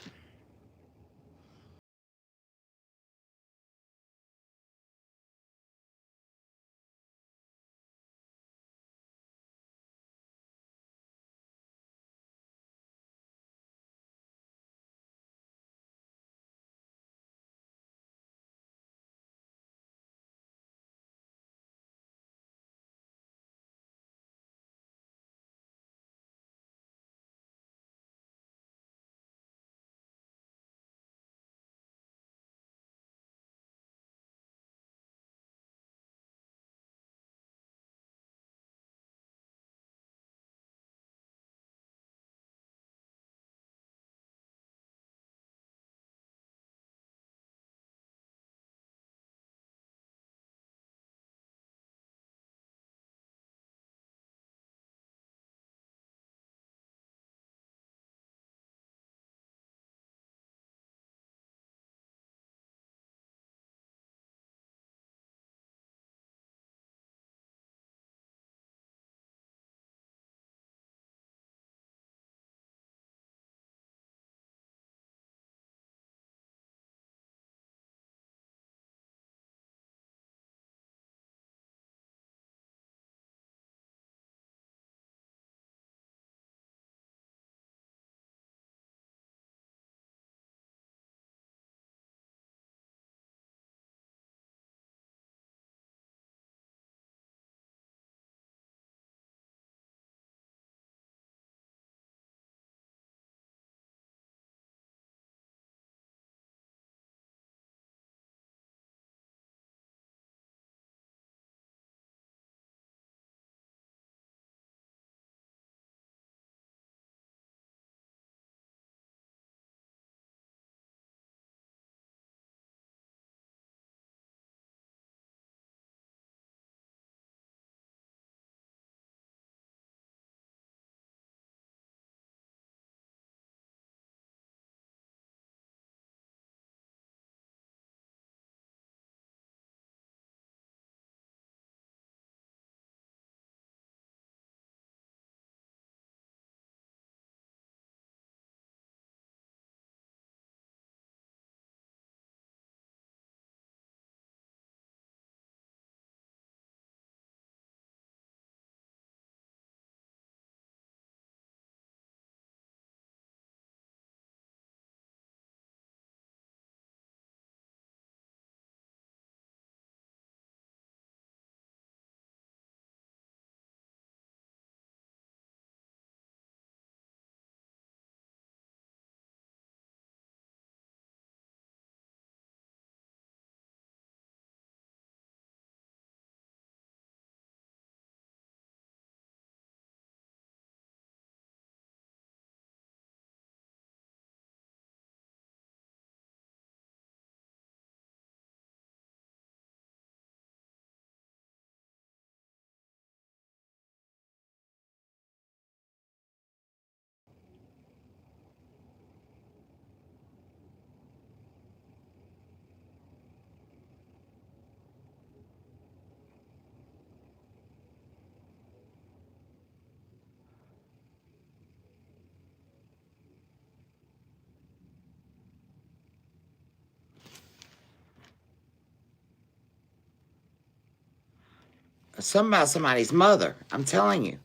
Something about somebody's mother. I'm telling you.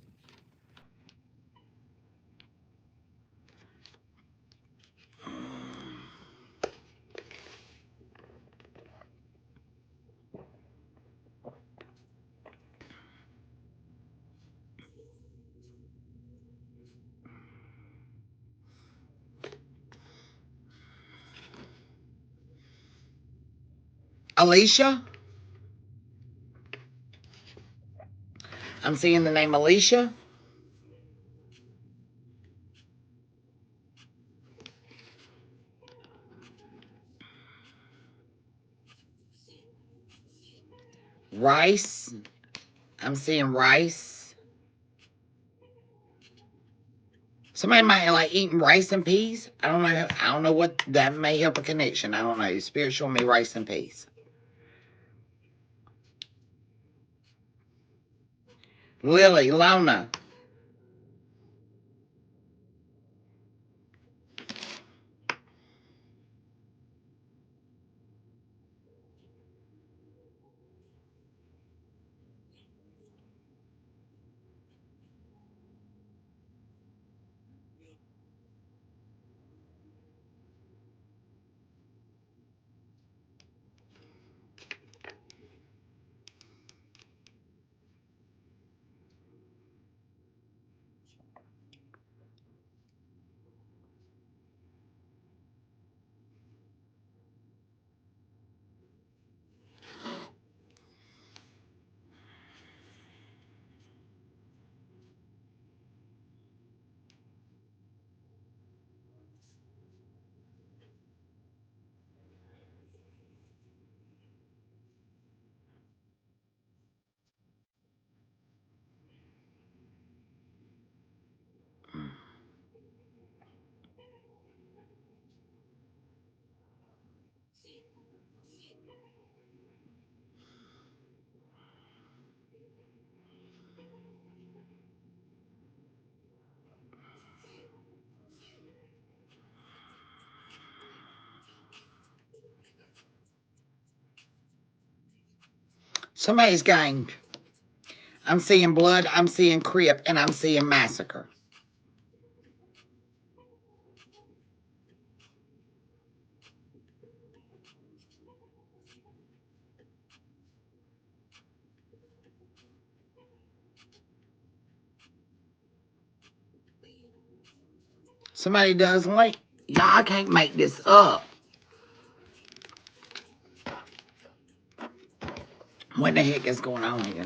Alicia. I'm seeing the name Alicia. Rice. I'm seeing rice. Somebody might like eating rice and peas. I don't know. I don't know what that may help a connection. I don't know. Spirit showing me rice and peas. Lily, Lona. Somebody's gang. I'm seeing blood. I'm seeing crip, and I'm seeing massacre. Somebody does like. Y'all can't make this up. What the heck is going on here?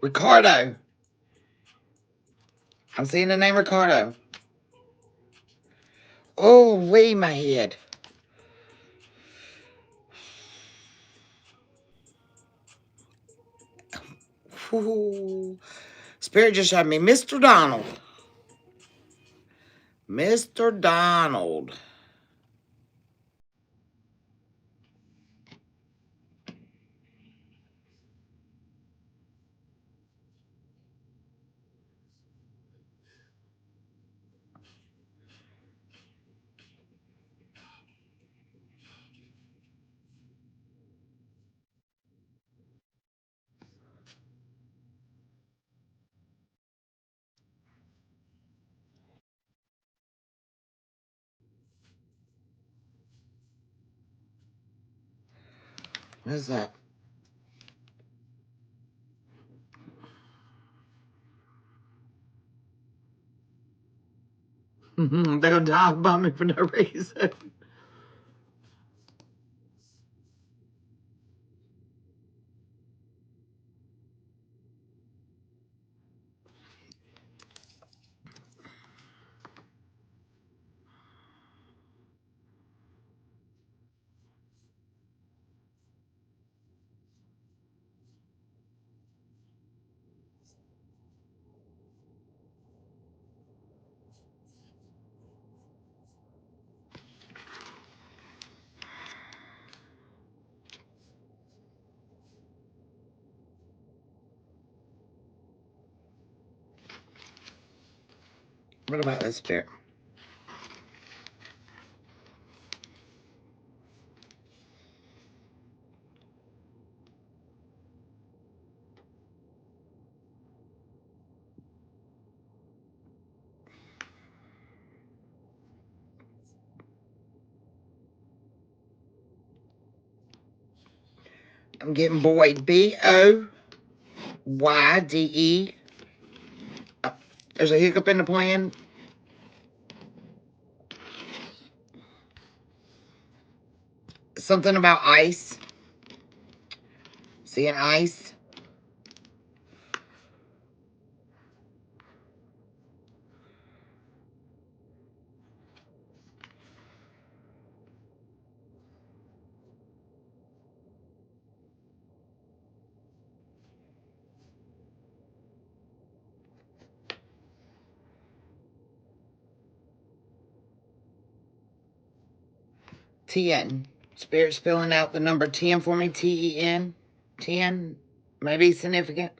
Ricardo. I'm seeing the name Ricardo. Oh, wait, my head. Ooh. Spirit just shot me. Mr. Donald. Mr. Donald. What's that? They'll dog bomb me for no reason. What about this spirit? I'm getting Boyd. Boyde. There's a hiccup in the plan. Something about ice. Seeing ice. TN. Spirit's filling out the number 10 for me. TEN. 10. Maybe significant.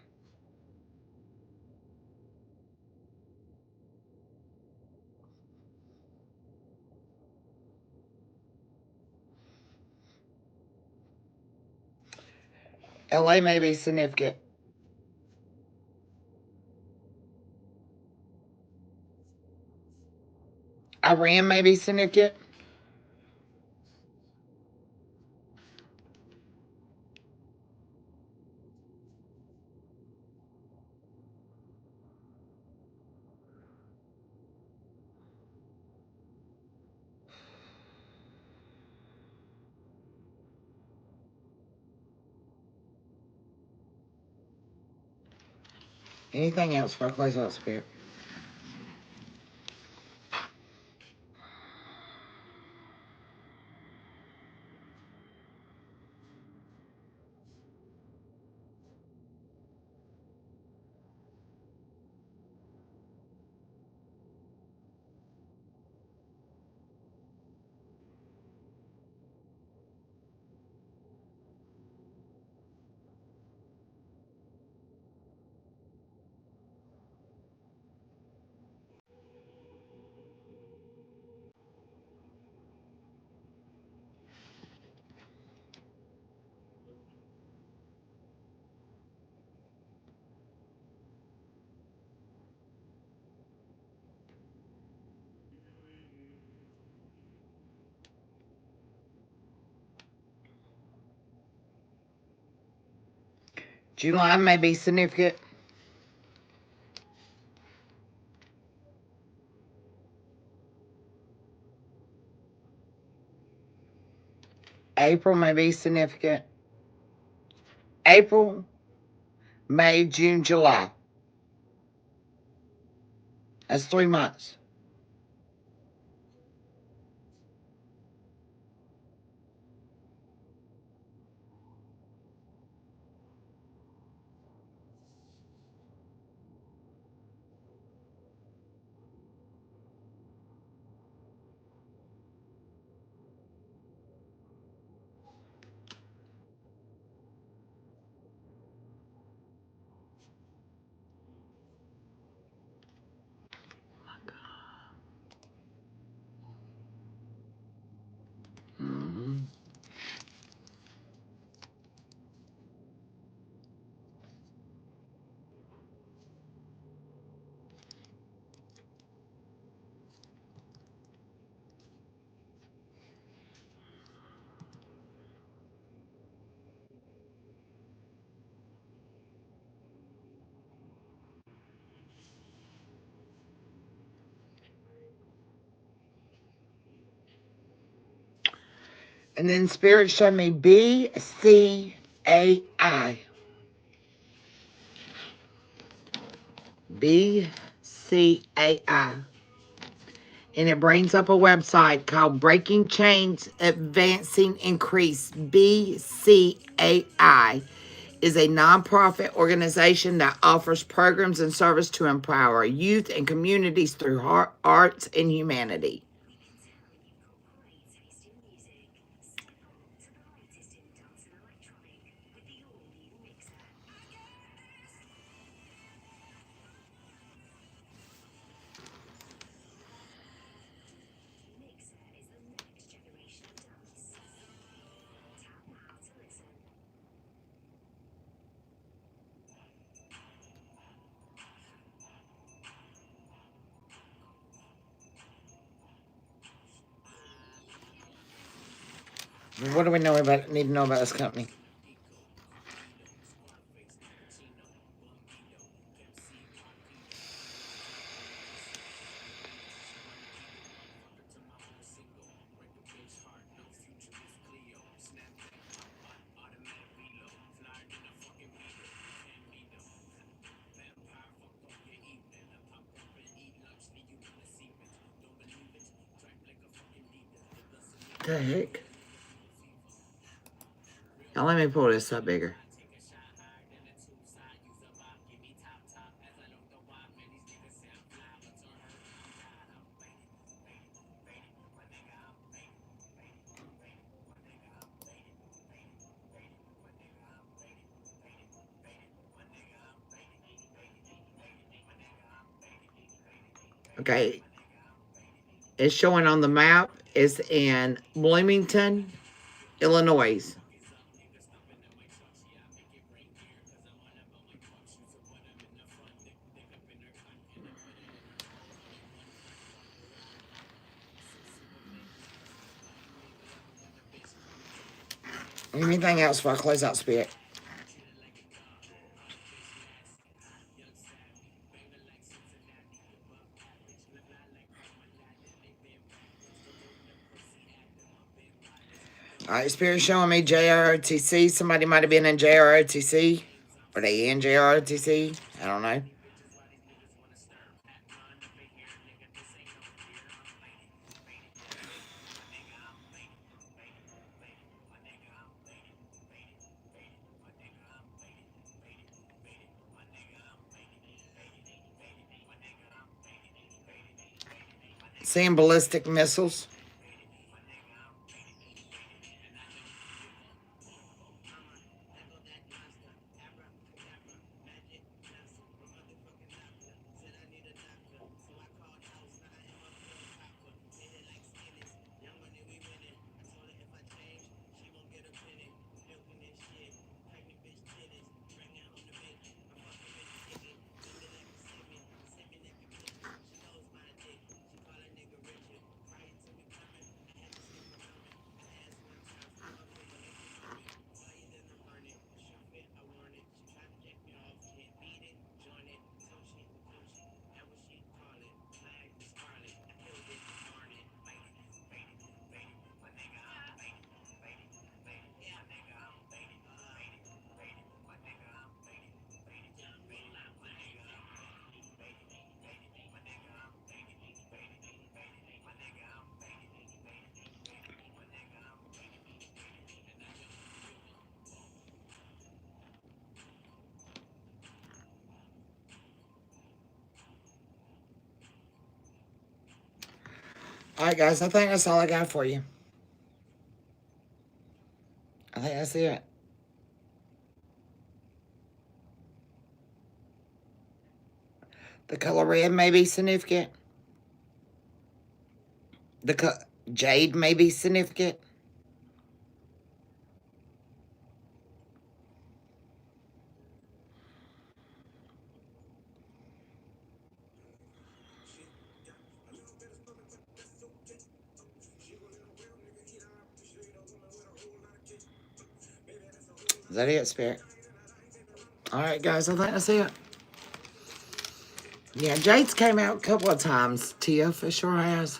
LA may be significant. Iran may be significant. Anything else for a close out, Spirit? July may be significant. April may be significant. April, May, June, July. That's 3 months. Mm-hmm. And then Spirit showed me BCAI. BCAI. And it brings up a website called Breaking Chains Advancing Increase. BCAI is a nonprofit organization that offers programs and service to empower youth and communities through arts and humanity. What do we know about? Need to know about this company? The heck? Now let me pull this up bigger. Okay. It's showing on the map. It's in Bloomington, Illinois. Anything else before I close out Spirit? All right, Spirit showing me JROTC. Somebody might have been in JROTC. Are they in JROTC? I don't know. Seeing ballistic missiles. All right, guys, I think that's all I got for you. I think that's it. The color red may be significant. The jade may be significant. Is that it, Spirit? All right, guys, I think that's it. Yeah, Jade's came out a couple of times. Tia for sure has.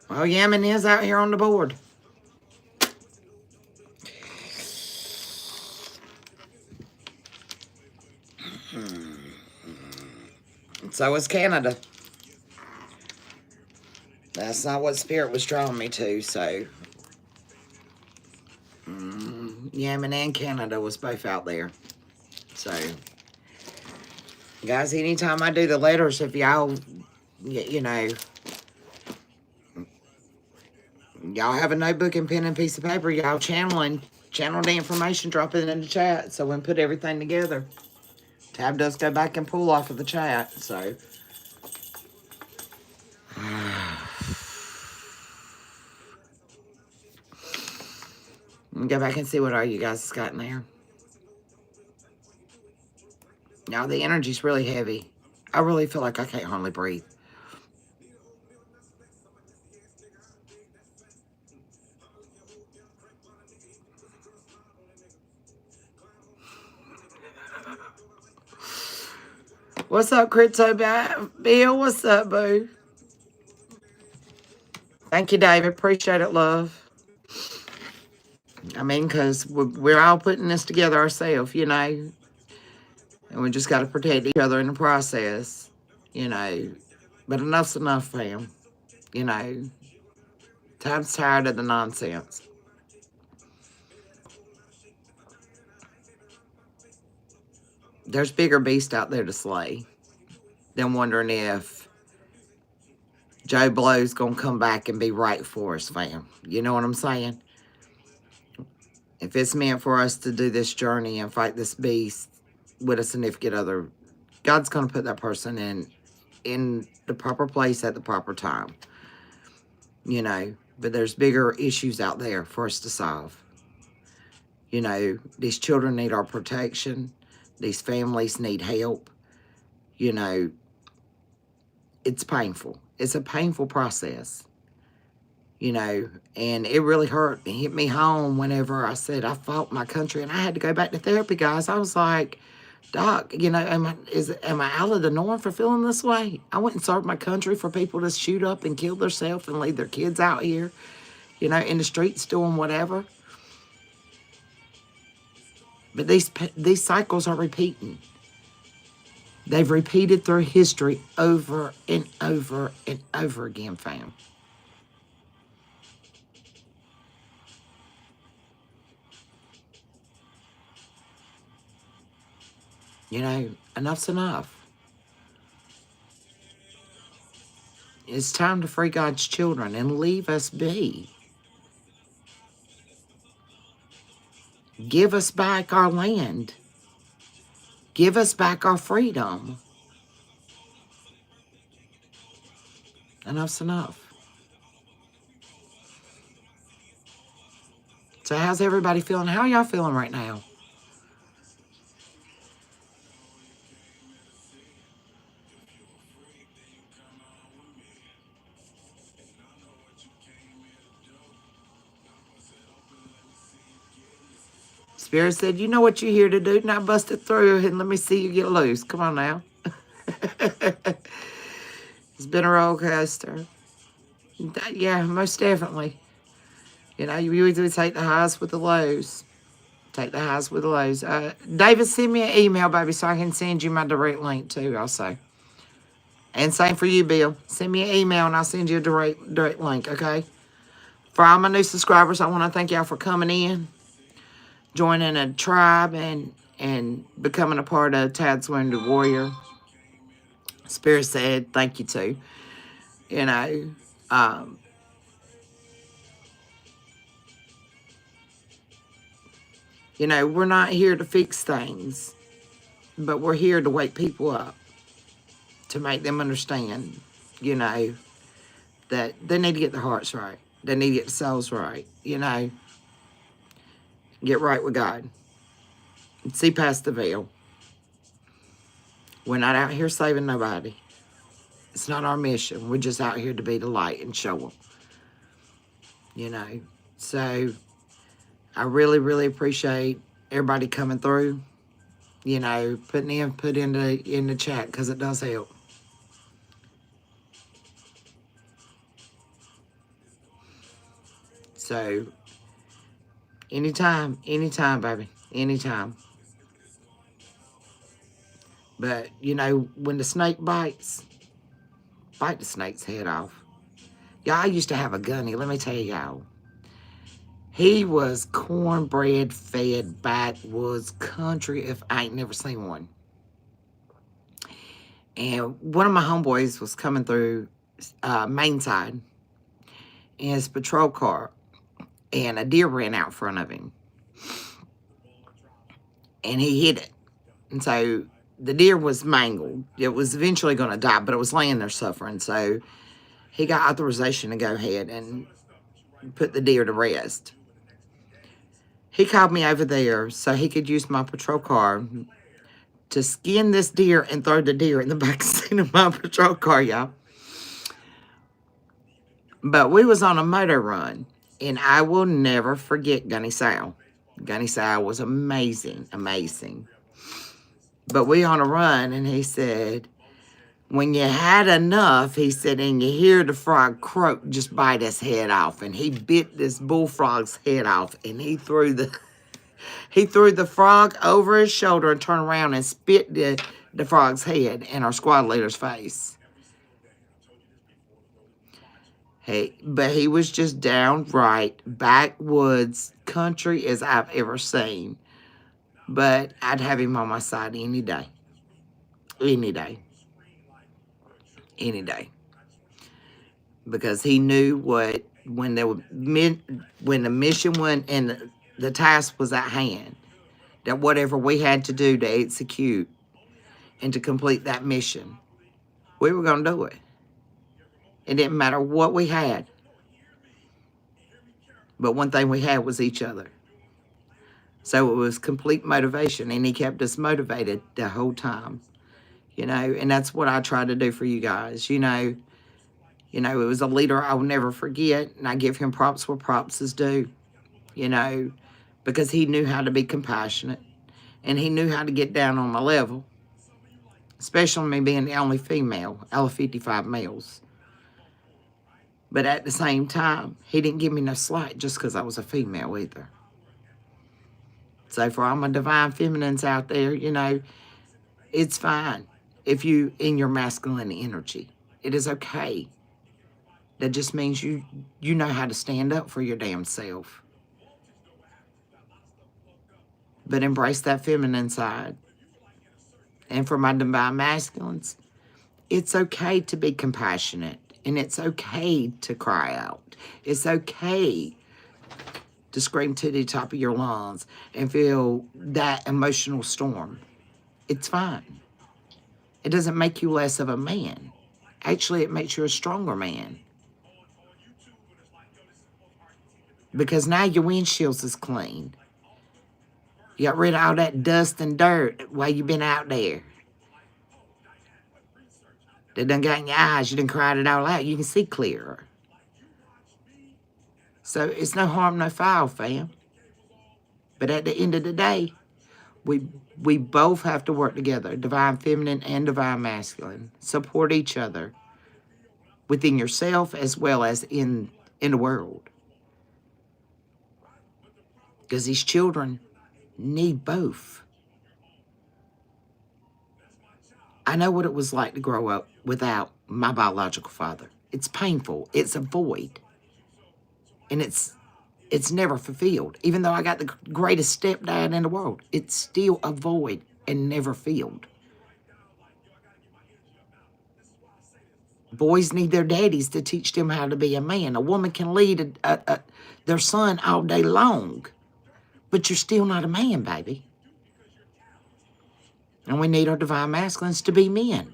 Well, Yaman is out here on the board. So is Canada. That's not what Spirit was drawing me to, so. Yemen and Canada was both out there. So, guys, anytime I do the letters, if y'all, you know, y'all have a notebook and pen and piece of paper, y'all channel the information, drop it in the chat so we can put everything together. Tab does go back and pull off of the chat, so. Go back and see what all you guys got in there. Now, the energy's really heavy. I really feel like I can't hardly breathe. What's up, Crypto Bill? What's up, boo? Thank you, David. Appreciate it, love. I mean, because we're all putting this together ourselves, you know. And we just got to protect each other in the process, you know. But enough's enough, fam. You know, time's tired of the nonsense. There's bigger beasts out there to slay than wondering if Joe Blow's going to come back and be right for us, fam. You know what I'm saying? If it's meant for us to do this journey and fight this beast with a significant other, God's going to put that person in the proper place at the proper time. You know, but there's bigger issues out there for us to solve. You know, these children need our protection. These families need help. You know, it's painful. It's a painful process. You know, and it really hurt and hit me home whenever I said I fought my country and I had to go back to therapy, guys. I was like, Doc, you know, am I out of the norm for feeling this way? I went and served my country for people to shoot up and kill themselves and leave their kids out here, you know, in the streets doing whatever. But these cycles are repeating. They've repeated through history over and over and over again, fam. You know, enough's enough. It's time to free God's children and leave us be. Give us back our land. Give us back our freedom. Enough's enough. So how's everybody feeling? How are y'all feeling right now? Spirit said, you know what you're here to do. Now bust it through and let me see you get loose. Come on now. It's been a roller coaster. Yeah, most definitely. You know, you usually take the highs with the lows. Take the highs with the lows. David, send me an email, baby, so I can send you my direct link too, also. And same for you, Bill. Send me an email and I'll send you a direct link, okay? For all my new subscribers, I want to thank y'all for coming in, joining a tribe, and becoming a part of Tad's Wounded Warrior. Spirit said thank you too. You know, you know, we're not here to fix things, but we're here to wake people up, to make them understand, you know, that they need to get their hearts right. They need to get their souls right, you know. Get right with God. See past the veil. We're not out here saving nobody. It's not our mission. We're just out here to be the light and show them. You know. So, I really, really appreciate everybody coming through. You know, putting input in the chat, because it does help. So, anytime, baby. Anytime. But, you know, when the snake bites, bite the snake's head off. Y'all, I used to have a gunny, let me tell y'all. He was cornbread fed backwoods country if I ain't never seen one. And one of my homeboys was coming through Main Side in his patrol car, and a deer ran out in front of him. And he hit it. And so the deer was mangled. It was eventually going to die, but it was laying there suffering. So he got authorization to go ahead and put the deer to rest. He called me over there so he could use my patrol car to skin this deer and throw the deer in the back seat of my patrol car, y'all. But we was on a motor run, and I will never forget Gunny Sal. Gunny Sal was amazing, amazing. But we on a run, and he said, when you had enough, he said, and you hear the frog croak, just bite his head off. And he bit this bullfrog's head off, and he threw the He threw the frog over his shoulder and turned around and spit the frog's head in our squad leader's face. But he was just downright backwoods country as I've ever seen. But I'd have him on my side any day. Any day. Any day. Because he knew when the mission went and the task was at hand, that whatever we had to do to execute and to complete that mission, we were going to do it. It didn't matter what we had. But one thing we had was each other. So it was complete motivation, and he kept us motivated the whole time. And that's what I try to do for you guys. It was a leader I'll never forget, and I give him props where props is due, because he knew how to be compassionate, and he knew how to get down on my level, especially me being the only female out of 55 males. But at the same time, he didn't give me no slack just because I was a female either. So for all my divine feminines out there, it's fine if you in your masculine energy. It is okay. That just means you know how to stand up for your damn self. But embrace that feminine side. And for my divine masculines, it's okay to be compassionate. And it's okay to cry out. It's okay to scream to the top of your lungs and feel that emotional storm. It's fine. It doesn't make you less of a man. Actually, it makes you a stronger man. Because now your windshields is clean. You got rid of all that dust and dirt while you've been out there. That done got in your eyes. You done cried it all out. You can see clearer. So it's no harm, no foul, fam. But at the end of the day, we both have to work together, divine feminine and divine masculine. Support each other within yourself as well as in the world. Because these children need both. I know what it was like to grow up without my biological father. It's painful. It's a void. And it's never fulfilled. Even though I got the greatest stepdad in the world, it's still a void and never filled. Boys need their daddies to teach them how to be a man. A woman can lead their son all day long, but you're still not a man, baby. And we need our divine masculines to be men.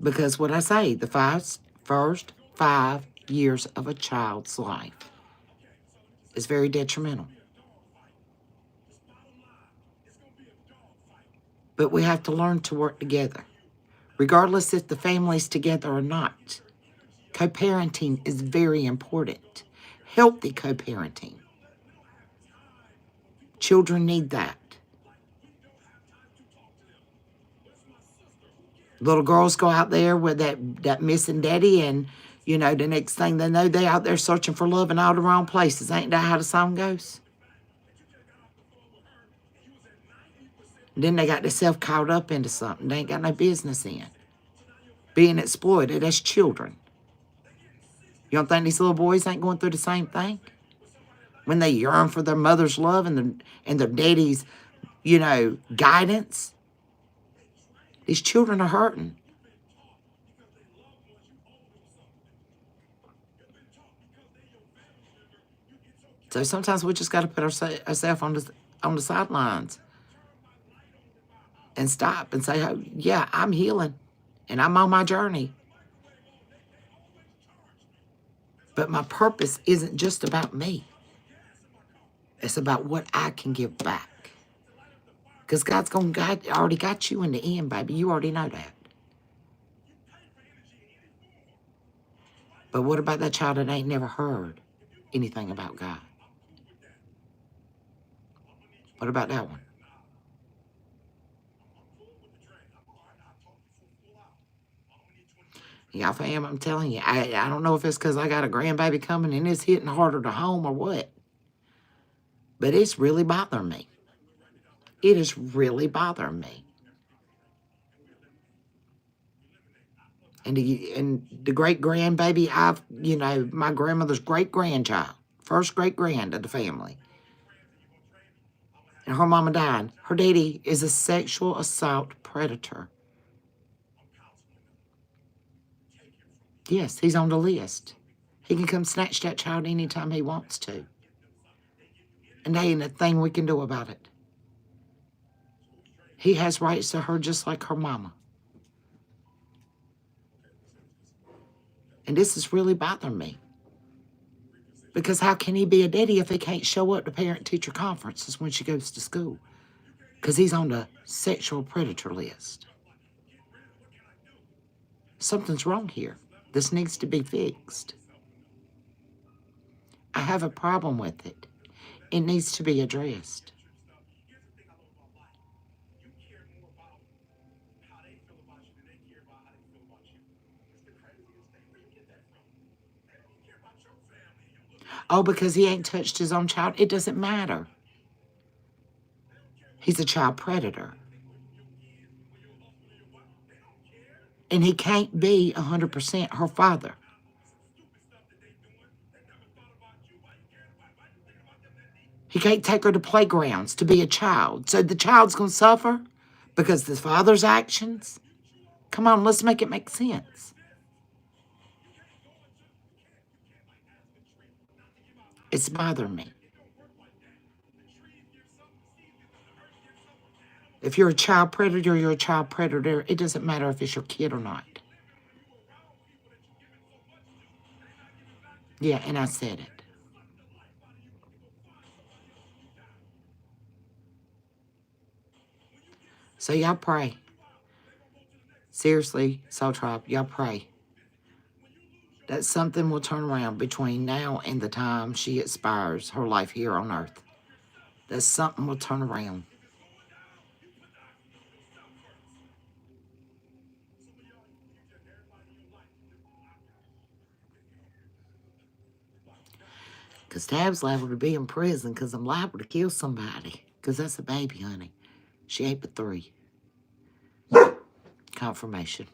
Because what I say, the first 5 years of a child's life is very detrimental. But we have to learn to work together. Regardless if the family's together or not. Co-parenting is very important. Healthy co-parenting. Children need that. Little girls go out there with that missing daddy, and, the next thing they know, they're out there searching for love in all the wrong places. Ain't that how the song goes? Then they got themselves caught up into something they ain't got no business in. Being exploited as children. You don't think these little boys ain't going through the same thing? When they yearn for their mother's love and their daddy's, guidance. These children are hurting. So sometimes we just got to put ourselves on the sidelines and stop and say, oh, yeah, I'm healing and I'm on my journey. But my purpose isn't just about me. It's about what I can give back. Because God's going to guide, already got you in the end, baby. You already know that. But what about that child that ain't never heard anything about God? What about that one? Yeah, fam, I'm telling you, I don't know if it's because I got a grandbaby coming and it's hitting harder to home or what. But it's really bothering me. It is really bothering me. And the great-grandbaby, my grandmother's great-grandchild, first great-grand of the family. And her mama died. Her daddy is a sexual assault predator. Yes, he's on the list. He can come snatch that child anytime he wants to. And there ain't a thing we can do about it. He has rights to her just like her mama. And this is really bothering me. Because how can he be a daddy if he can't show up to parent-teacher conferences when she goes to school? Because he's on the sexual predator list. Something's wrong here. This needs to be fixed. I have a problem with it. It needs to be addressed. Oh, because he ain't touched his own child? It doesn't matter. He's a child predator. And he can't be 100% her father. He can't take her to playgrounds to be a child. So the child's going to suffer because the father's actions? Come on, let's make it make sense. It's bothering me. If you're a child predator, you're a child predator. It doesn't matter if it's your kid or not. Yeah, and I said it. So y'all pray. Seriously, Soul Tribe, y'all pray that something will turn around between now and the time she expires her life here on earth. That something will turn around. Because Tab's liable to be in prison because I'm liable to kill somebody. Because that's a baby, honey. She ain't but 3. Confirmation.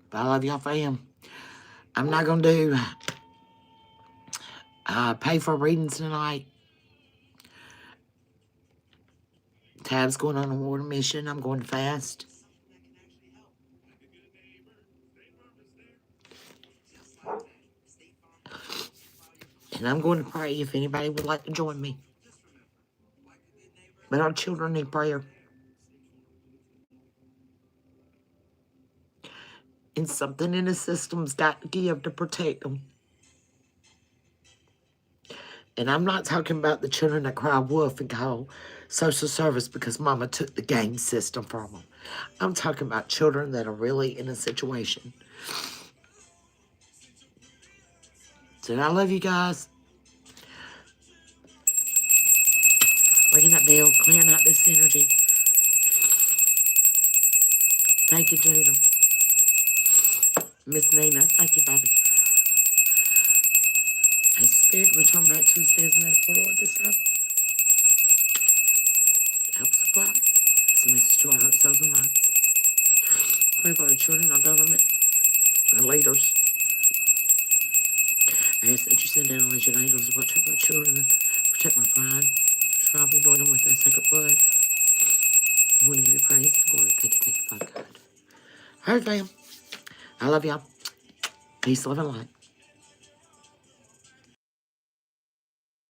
But I love y'all, fam. I'm not going to do pay for readings tonight. Tab's going on a water mission. I'm going to fast. And I'm going to pray if anybody would like to join me. But our children need prayer. And something in the system's got to give to protect them. And I'm not talking about the children that cry wolf and call social service because mama took the game system from them. I'm talking about children that are really in a situation. So I love you guys. Ringing that bell, clearing out this energy. Thank you, Judah. Miss Nina, thank you, Bobby. Has Spirit return back to his designated portal at this time? Help supply. It's a message to our hearts, souls, and minds. Pray for our children, our government, our leaders. I ask that you send down all these angels to watch over our children, protect my pride, tribe, anoint them with that sacred blood. I want to give you praise and glory. Thank you, Father God. All right, fam. I love y'all. Peace, love, and light.